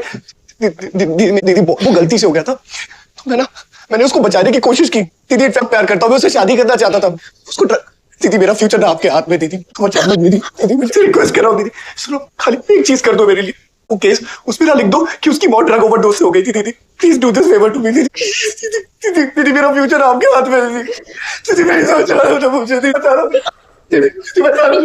दीदी वो गलती से हो गया था, तो मैंने उसको बचाने की कोशिश की। दीदी इनफैक्ट प्यार करता हूँ, मैं उससे शादी करना चाहता था। उसको दीदी मेरा फ्यूचर ना आपके हाथ में। दीदी दीदी मुझसे रिक्वेस्ट कर रहा हूँ दीदी, सुनो खाली एक चीज कर दो मेरे लिए। वो केस उसमें ना लिख दो कि उसकी मौत ड्रग ओवरडोज से हो गई थी। दीदी please do this favour to me. दीदी मेरा फ्यूचर आपके हाथ में है। दीदी मैं सोच रहा हूँ, मुझे नहीं बता रहा। दीदी बता रहा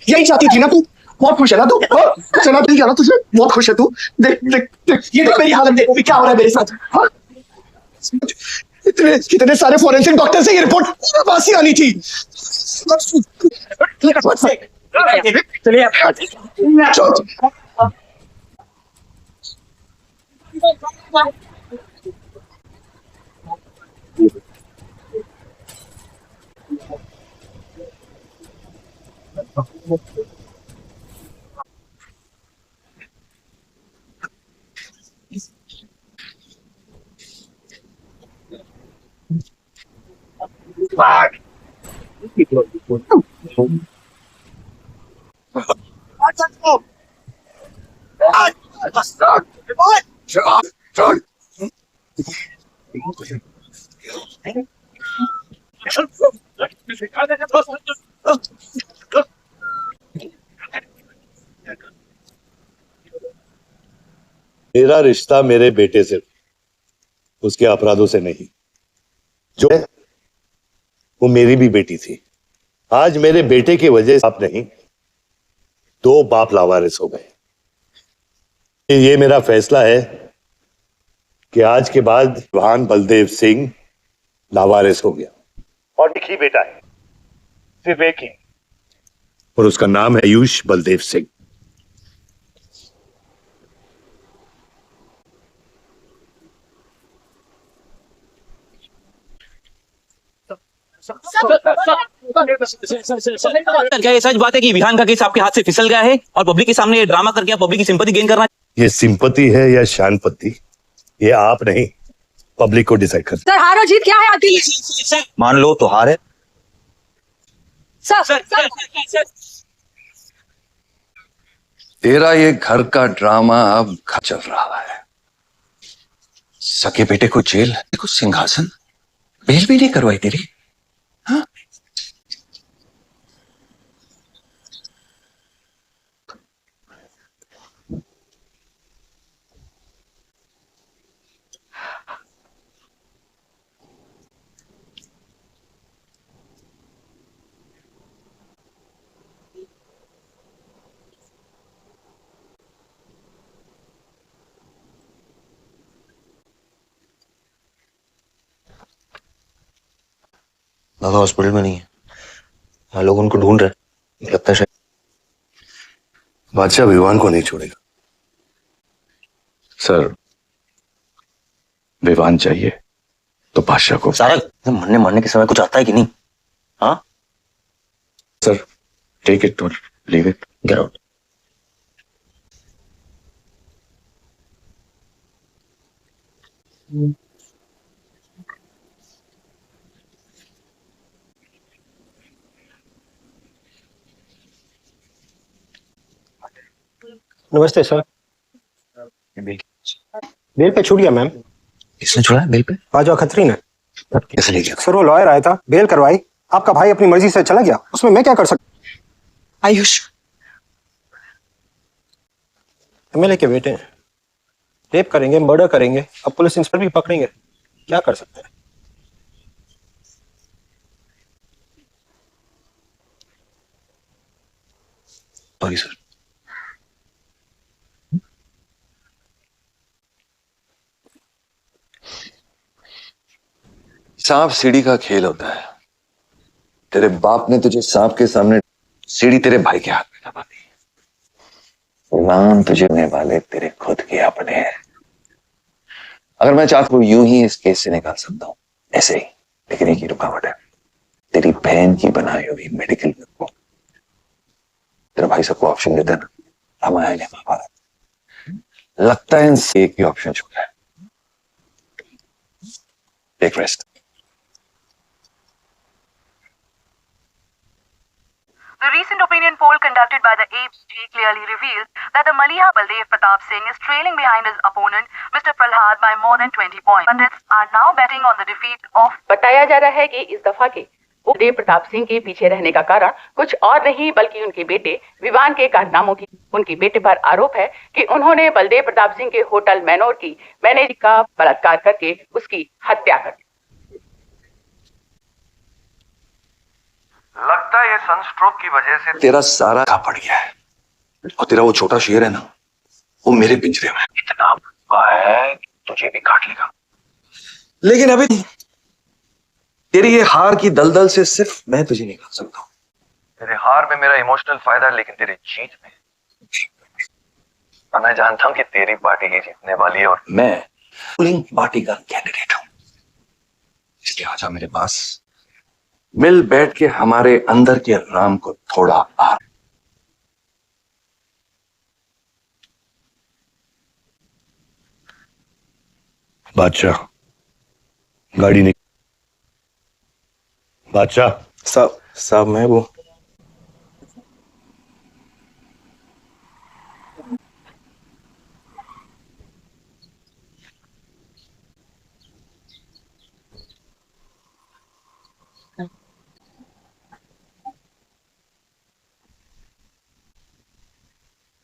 यही चाहती थी ना तू? बहुत खुश है ना तू? चला दिल जाना तुझे, बहुत खुश है तू। देख देख देख, ये देख मेरी हालत, देख क्या हो रहा है मेरे साथ। हाँ? कितने सारे फॉरेंसिक डॉक्टर से ये रिपोर्ट पास ही आनी थी। चलिए मेरा रिश्ता मेरे बेटे से, उसके अपराधों से नहीं। जो है वो मेरी भी बेटी थी। आज मेरे बेटे की वजह से आप नहीं, 2 बाप लावारिस हो गए। ये मेरा फैसला है कि आज के बाद विवान बलदेव सिंह लावारिस हो गया, और एक ही बेटा है, सिर्फ एक ही, और उसका नाम है आयुष बलदेव सिंह। क्या ये सच बात है कि विहान का केस आपके हाथ से फिसल गया है और पब्लिक के सामने ये ड्रामा करके आप पब्लिक की सिंपैथी गेन करना? ये सिंपैथी है या शानपति, ये आप नहीं, पब्लिक को डिसाइड करते। सर हार और जीत क्या है आपकी? मान लो तो हार है। सर तेरा ये घर का ड्रामा अब चल रहा है। सके बेटे को जेल, को सिंहासन, बेल भी नहीं करवाई तेरी। हाँ? दादा हॉस्पिटल में नहीं है, हाँ लोग उनको ढूंढ रहे हैं, लगता है शायद। बादशाह विवान को नहीं छोड़ेगा। सर विवान चाहिए तो बादशाह को। सारा मरने के समय कुछ आता है कि नहीं? हाँ सर, टेक इट और लीव इट। Get out. नमस्ते सर। बेल पे छूट गया मैम। किसने छुड़ाया बेल पे? बाजवा खत्री ने। कैसे ले गया? सर वो लॉयर आया था, बेल करवाई, आपका भाई अपनी मर्जी से चला गया, उसमें मैं क्या कर सकता? आयुष एमएलए के बेटे रेप करेंगे, मर्डर करेंगे, अब पुलिस इंस्पेक्टर भी पकड़ेंगे, क्या कर सकते हैं? Sorry sir. सांप सीढ़ी का खेल होता है। तेरे बाप ने तुझे सांप के सामने, सीढ़ी तेरे भाई के हाथ में दबा दी। विमान तुझे होने वाले तेरे खुद के अपने हैं। अगर मैं चाहता हूं यूं ही इस केस से निकाल सकता हूं, ऐसे ही, लेकिन एक ही रुकावट है। तेरी बहन की बनाई हुई मेडिकल रिपोर्ट तेरा भाई सबको ऑप्शन देता है ना, रामायण है महाभारत, लगता है इनसे एक ही ऑप्शन छूटा है, take rest. The recent opinion poll conducted by the APG clearly reveals that the Maliha Baldev Pratap Singh is trailing behind his opponent, Mr. Prahlad, by more than 20 points. Pundits are now betting on the defeat of. बताया जा रहा है कि इस दफा के बलदेव प्रताप सिंह के पीछे रहने का कारण कुछ और नहीं बल्कि उनके बेटे विवान के कारनामों की। उनके बेटे पर आरोप है कि उन्होंने बलदेव प्रताप सिंह के होटल मैनोर की मैनेजर का बलात्कार करके उसकी हत्या कर दी। लगता है ये सनस्ट्रोक की वजह से तेरा सारा खा पड़ गया है, और तेरा वो छोटा शेर है ना, वो मेरे पिंजरे में इतना बड़ा है तुझे भी काट लेगा। लेकिन अभी तेरी ये हार की दलदल से सिर्फ मैं तुझे निकाल सकता हूं। तेरे हार में मेरा इमोशनल फायदा है, लेकिन तेरे जीत में और मैं जानता हूं कि तेरी पार्टी ही जीतने वाली है, और मैं रूलिंग पार्टी का कैंडिडेट हूं। इसलिए आजा मेरे पास, मिल बैठ के हमारे अंदर के राम को थोड़ा आर। बादशाह गाड़ी नहीं। बादशाह साहब मैं वो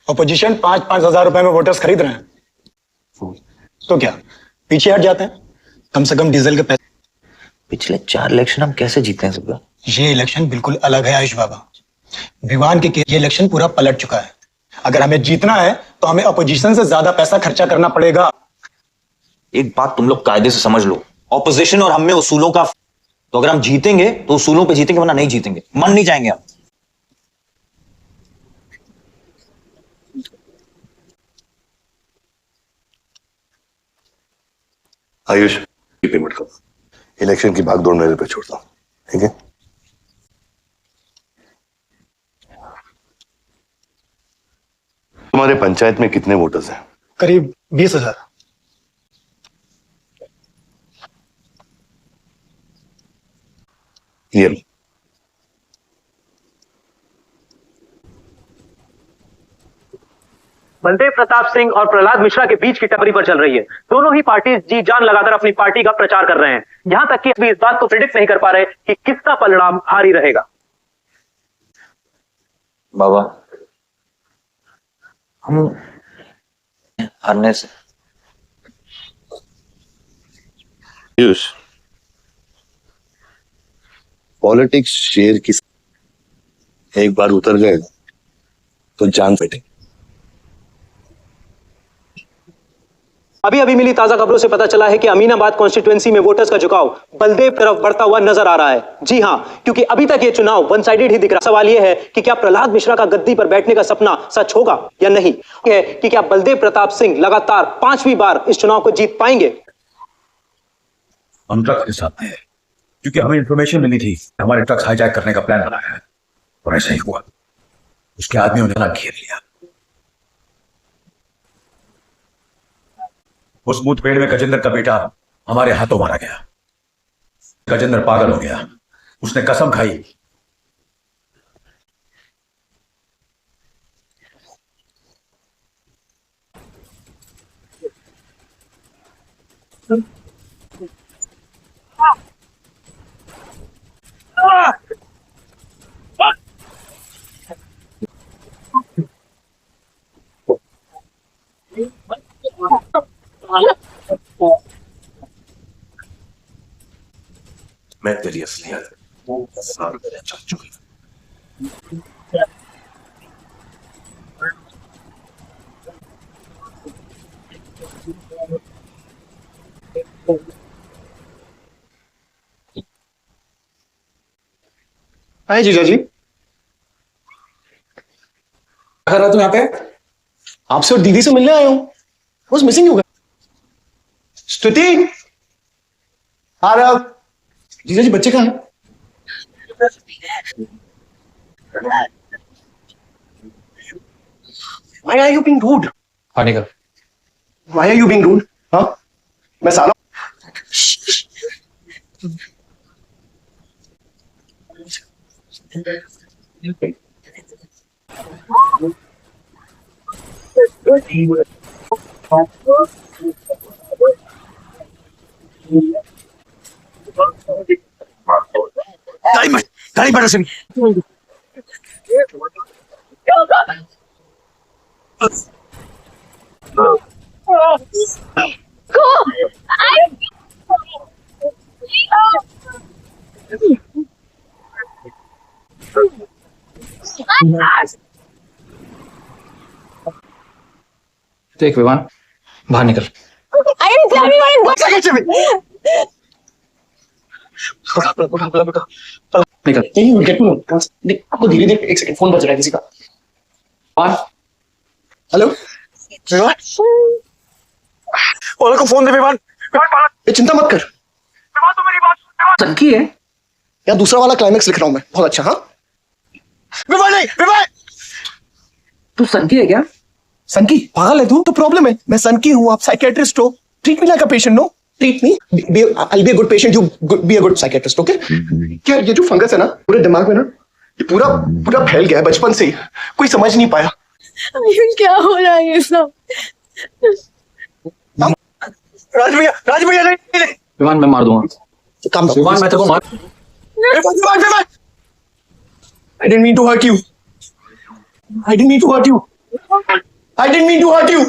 अपोजिशन 5-5 हजार रुपए में वोटर्स खरीद रहे हैं, तो क्या पीछे हट जाते हैं? कम से कम डीजल के पैसे। पिछले 4 इलेक्शन हम कैसे जीते हैं सबका? ये इलेक्शन बिल्कुल अलग है आयुष बाबा। विवान के ये इलेक्शन पूरा पलट चुका है। अगर हमें जीतना है तो हमें अपोजिशन से ज्यादा पैसा खर्चा करना पड़ेगा। एक बात तुम लोग कायदे से समझ लो, ऑपोजिशन और हम में उसूलों का, तो अगर हम जीतेंगे तो उसूलों पे जीतेंगे, वरना नहीं जीतेंगे, मन नहीं जाएंगे आप। आयुष की पेमेंट करो, इलेक्शन की भागदौड़ मेरे पे छोड़ता हूं, ठीक है? तुम्हारे पंचायत में कितने वोटर्स हैं? करीब 20,000। ये लो। बलदेव प्रताप सिंह और प्रहलाद मिश्रा के बीच की टक्कर पर चल रही है। दोनों ही पार्टी जी जान लगाकर अपनी पार्टी का प्रचार कर रहे हैं। यहां तक कि अभी इस बात को प्रिडिक्ट नहीं कर पा रहे कि किसका परिणाम भारी रहेगा। बाबा, हम हारने से पॉलिटिक्स शेर की, एक बार उतर गए तो जान बैठे। अभी अभी मिली ताजा खबरों से पता चला है कि अमीनाबाद कॉन्स्टिट्यूएंसी में वोटर्स का झुकाव बलदेव तरफ बढ़ता हुआ नजर आ रहा है। जी हां, क्योंकि अभी तक ये चुनाव वन साइडेड ही दिख रहा। सवाल यह है कि क्या प्रहलाद मिश्रा का गद्दी पर बैठने का सपना सच होगा या नहीं, है कि क्या बलदेव प्रताप सिंह लगातार 5वीं बार इस चुनाव को जीत पाएंगे। हम ट्रक के साथ हैं, क्योंकि हमें इंफॉर्मेशन मिली थी हमारे ट्रक हाईजैक करने का प्लान बनाया है, और ऐसा ही हुआ। उसके आदमियों ने घेर लिया। उस मुठभेड़ में गजेंद्र का बेटा हमारे हाथों मारा गया। गजेंद्र पागल हो गया, उसने कसम खाई मैं तेरी असलियत चल चुकी। हाय जीजा जी। क्या कर रहा तू यहाँ पे? आपसे और दीदी से मिलने आया हूं। बस मिसिंग हो गया। स्तुति, आ रहा। जीजा जी बच्चे कहाँ हैं? Why are you being rude? हाँ निकल। Why are you being rude? हाँ? मैं साला गाड़ी बढ़ा सुन। देख विमान, बाहर निकल। निकल। आपको धीरे धीरे, एक सेकंड, फोन बज रहा है किसी का। हेलो विमान, ओला को फोन दे विमान। ये चिंता मत कर। विमान तो मेरी बात सनकी है या दूसरा वाला क्लाइमेक्स लिख रहा हूं मैं, बहुत अच्छा। हाँ विमान, नहीं विमान, तू सनकी है क्या? सनकी पागल है तू? तो प्रॉब्लम है, मैं सनकी हूं, आप साइकियाट्रिस्ट हो। Treat me like a patient, no treat me, I be a good patient, you be a good psychiatrist, okay? क्या ये जो फंगस है ना पूरे दिमाग में ना, ये पूरा पूरा फैल गया है बचपन से ही, कोई समझ नहीं पाया। क्या हो रहा है ये सब? राज भैया नहीं। विमान मैं मार दूंगा। काम विमान मैं तेरे को मार। विमान, I didn't mean to hurt you. I didn't mean to hurt you. I didn't mean to hurt you.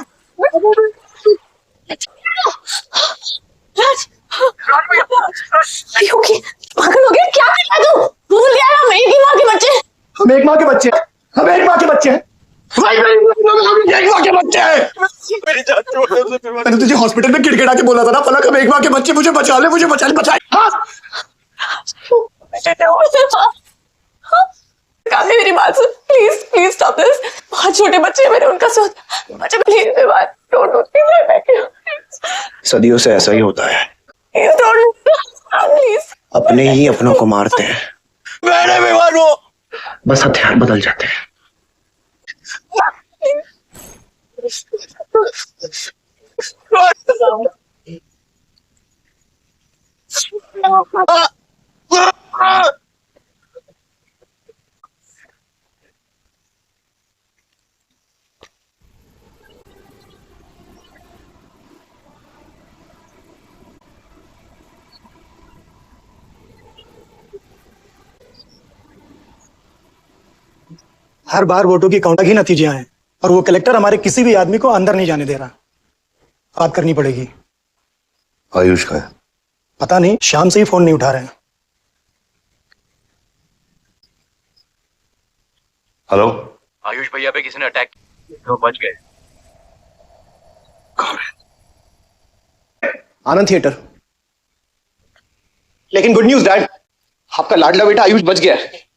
Are you okay? पागल हो गया? क्या कर रहा है तू? भूल गया हम एक ही माँ के बच्चे। हम एक माँ के बच्चे हैं। हम एक माँ के बच्चे हैं। हम एक माँ के बच्चे हैं। मेरी जान छोड़ दे। मैंने तुझे हॉस्पिटल में गिड़गिड़ा के बोला था ना, फलक हम एक माँ के बच्चे, मुझे बचा ले, मुझे बचा ले, बचा ले। हाँ काफी मेरी बात सुन, प्लीज प्लीज स्टॉप दिस। बहुत छोटे बच्चे हैं मेरे, उनका सोच बच्चे, प्लीज मेरी बात डोंट डू प्लीज। सदियों से ऐसा ही होता है, प्लीज। अपने ही अपनों को मारते हैं। मैंने बीमार हो, बस हथियार बदल जाते हैं। हर बार वोटों की काउंटिंग ही नतीजे आए और वो कलेक्टर हमारे किसी भी आदमी को अंदर नहीं जाने दे रहा। बात करनी पड़ेगी। आयुष का है? पता नहीं, शाम से ही फोन नहीं उठा रहे हैं। हेलो आयुष भैया पे किसी ने अटैक किया, बच गए। आनंद थिएटर। लेकिन गुड न्यूज डैड, आपका लाडला बेटा आयुष बच गया है।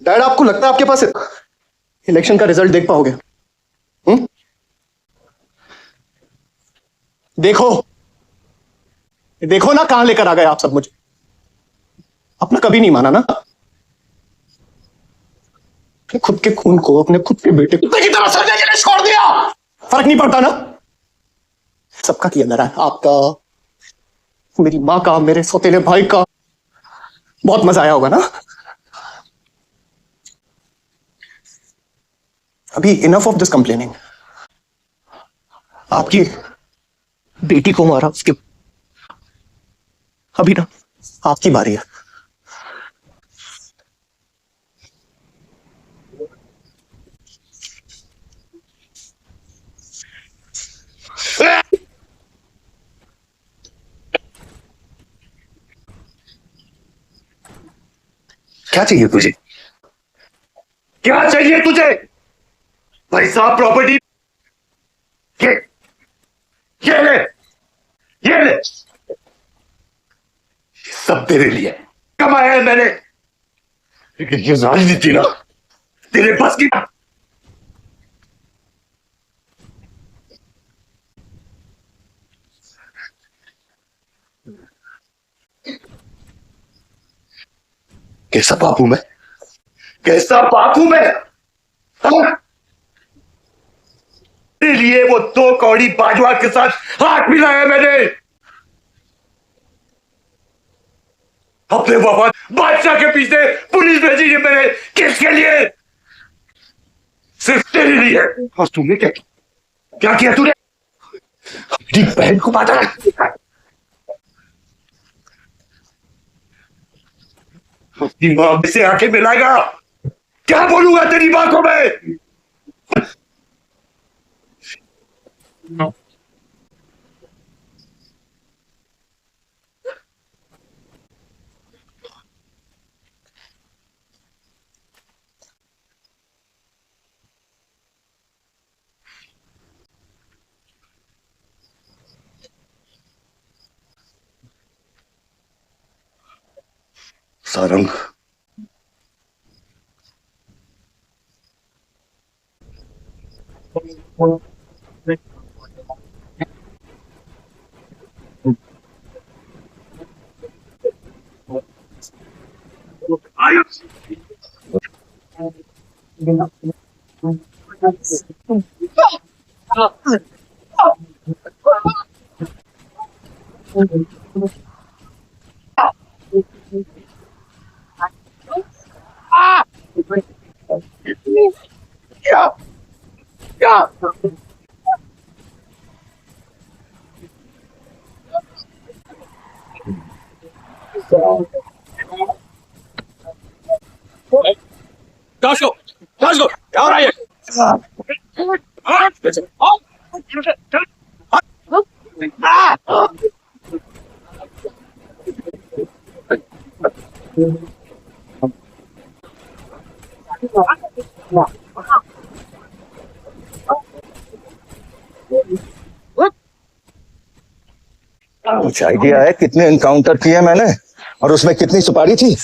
डैड आपको लगता है आपके पास इलेक्शन का रिजल्ट देख पाओगे? देखो देखो ना कहां लेकर आ गए आप सब मुझे। अपना कभी नहीं माना ना, अपने खुद के खून को, अपने खुद के बेटे को की तरह सड़ने के लिए छोड़ दिया। फर्क नहीं पड़ता ना, सबका किया मेरा, आपका, मेरी माँ का, मेरे सौतेले भाई का। बहुत मजा आया होगा ना। अभी इनफ ऑफ दिस कंप्लेनिंग। आपकी बेटी को मारा, उसके अभी ना आपकी बारी है। क्या चाहिए तुझे? क्या चाहिए तुझे? पैसा, प्रॉपर्टी, ये ले, ये ले, सब तेरे लिए कमाया है मैंने। लेकिन ये राजनीति ना तेरे बस की। कैसा बाप हूं मैं? कैसा बाप हूं मैं? हाँ? तेरे लिए वो 2 कौड़ी बाजवा के साथ हाथ मिलाया मैंने। अपने वफाद बादशाह के पीछे पुलिस भेजी है मैंने। किसके लिए? सिर्फ तेरे लिए। और तूने क्या किया तूने? अपनी बहन को मारा। अपनी मां से आंखें मिलाएगा? क्या बोलूंगा तेरी मां को मैं? सारंग, क्या हो रहा है? कुछ आइडिया है कितने एनकाउंटर किए मैंने और उसमें कितनी सुपारी थी?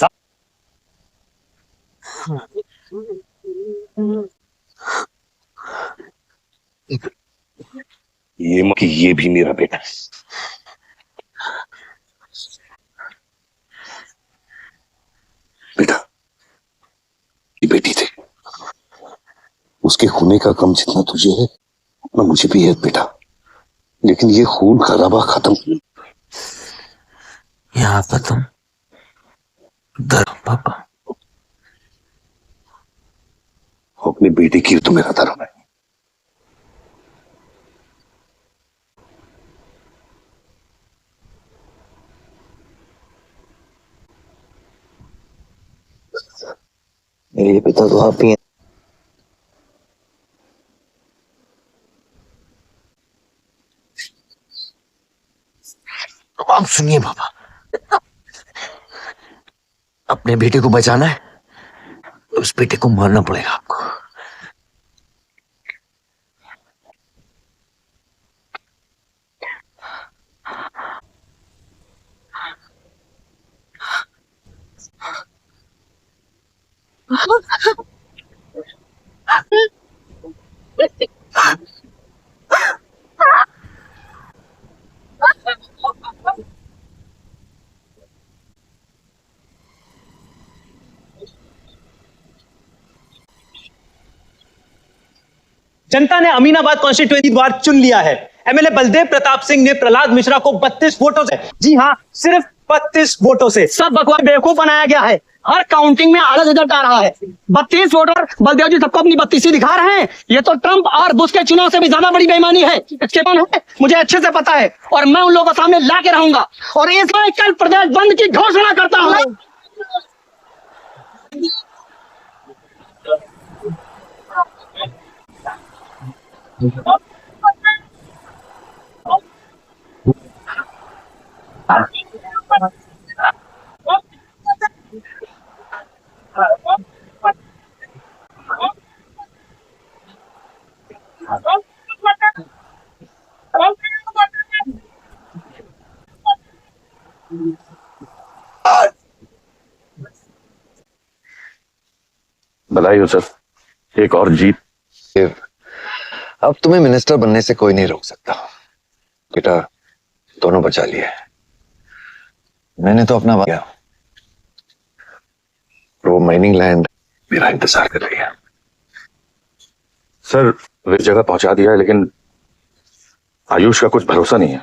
ये भी मेरा बेटा है। बेटा, ये बेटी थे, उसके होने का गम जितना तुझे है उतना मुझे भी है बेटा, लेकिन ये खून खराबा खत्म। यहाँ पर तुम डर पापा। अपने बेटे की तो मेरा डर है। मेरे पिता तो आप ही हैं। आप सुनिए पापा, अपने बेटे को बचाना है तो उस बेटे को मारना पड़ेगा आपको। जनता ने अमीनाबाद कॉन्स्टिट्यूएंसी द्वार चुन लिया है। एमएलए बलदेव प्रताप सिंह ने प्रहलाद मिश्रा को 32 वोटों से, जी हां, सिर्फ 32 वोटों से। सब बकवास बेवकूफ बनाया गया है। हर काउंटिंग में अलग रिजल्ट आ रहा है। 32 वोटर बलदेव जी सबको अपनी बत्तीसी दिखा रहे हैं। ये तो ट्रंप और बुश के चुनाव से भी ज्यादा बड़ी बेईमानी है। इसके कौन है मुझे अच्छे से पता है और मैं उन लोगों के सामने ला के रहूंगा और इसलिए कल प्रदेश बंद की घोषणा करता हूं। बधाई हो सर, एक और जीत। अब तुम्हें मिनिस्टर बनने से कोई नहीं रोक सकता बेटा। दोनों बचा लिए। मैंने तो अपना किया। प्रो माइनिंग लैंड मेरा इंतजार कर रही है। सर वे जगह पहुंचा दिया है, लेकिन आयुष का कुछ भरोसा नहीं है।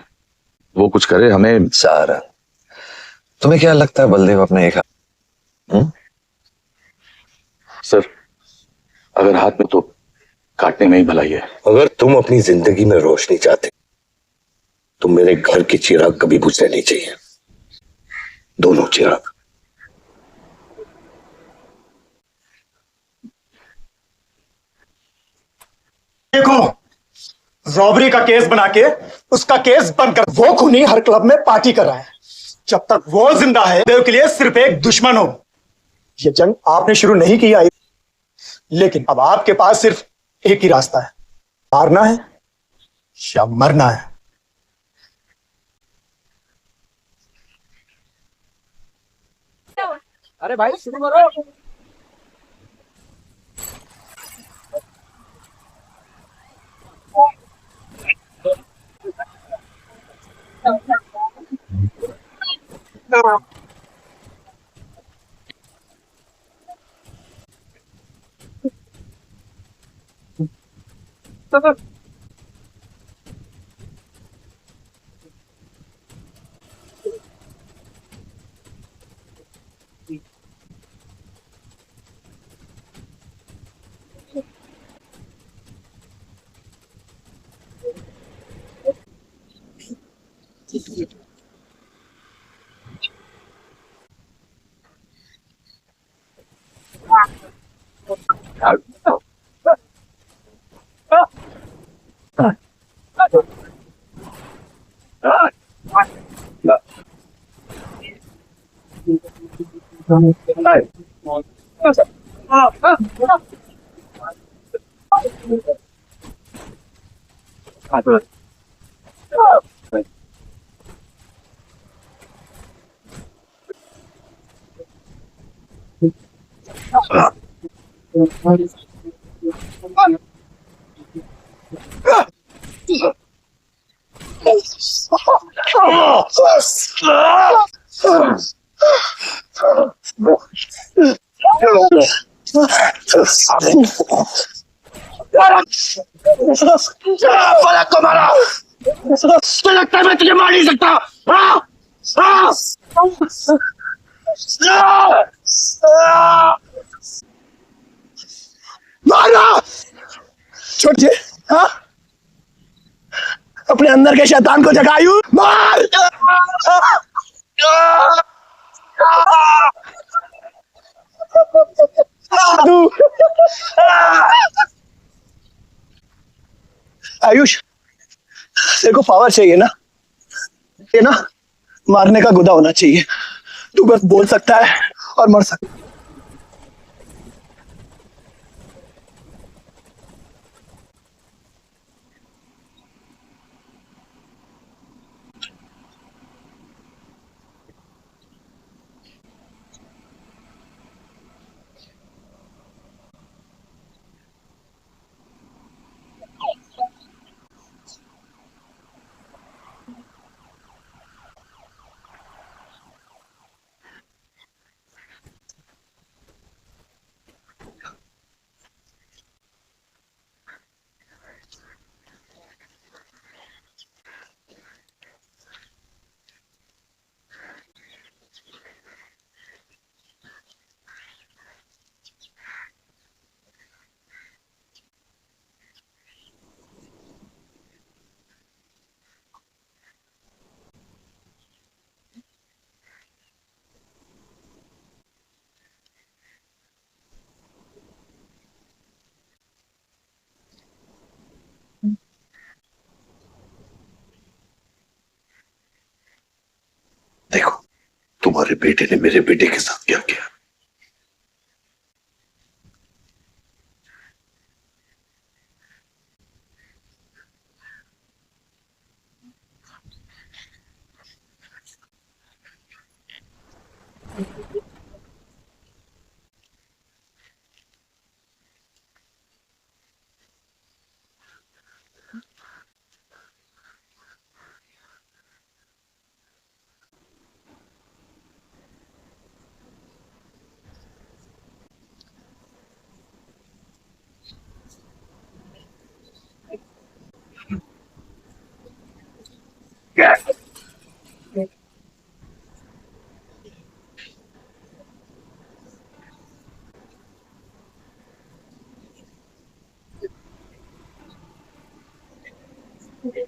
वो कुछ करे हमें। सारा तुम्हें क्या लगता है बलदेव अपने एक सर अगर हाथ में तो काटने में ही भलाई है। अगर तुम अपनी जिंदगी में रोशनी चाहते तो मेरे घर की चिराग कभी बुझने नहीं चाहिए। दोनों चिराग। देखो, रॉबरी का केस बना के उसका केस बंद कर। वो खूनी हर क्लब में पार्टी कर रहा है। जब तक वो जिंदा है देव के लिए सिर्फ एक दुश्मन हो। ये जंग आपने शुरू नहीं किया, लेकिन अब आपके पास सिर्फ एक ही रास्ता है, मारना है या मरना है। अरे भाई शुरू करो। पलक को मारा। तो लगता है मैं तुझे मार नहीं सकता। मारा छोटे। हाँ, अपने अंदर के शैतान को जगायू। मार। आयुष, तेरे को पावर चाहिए ना? ये ना मारने का गुदा होना चाहिए। तू बस बोल सकता है और मर सकता है। देखो तुम्हारे बेटे ने मेरे बेटे के साथ क्या किया। है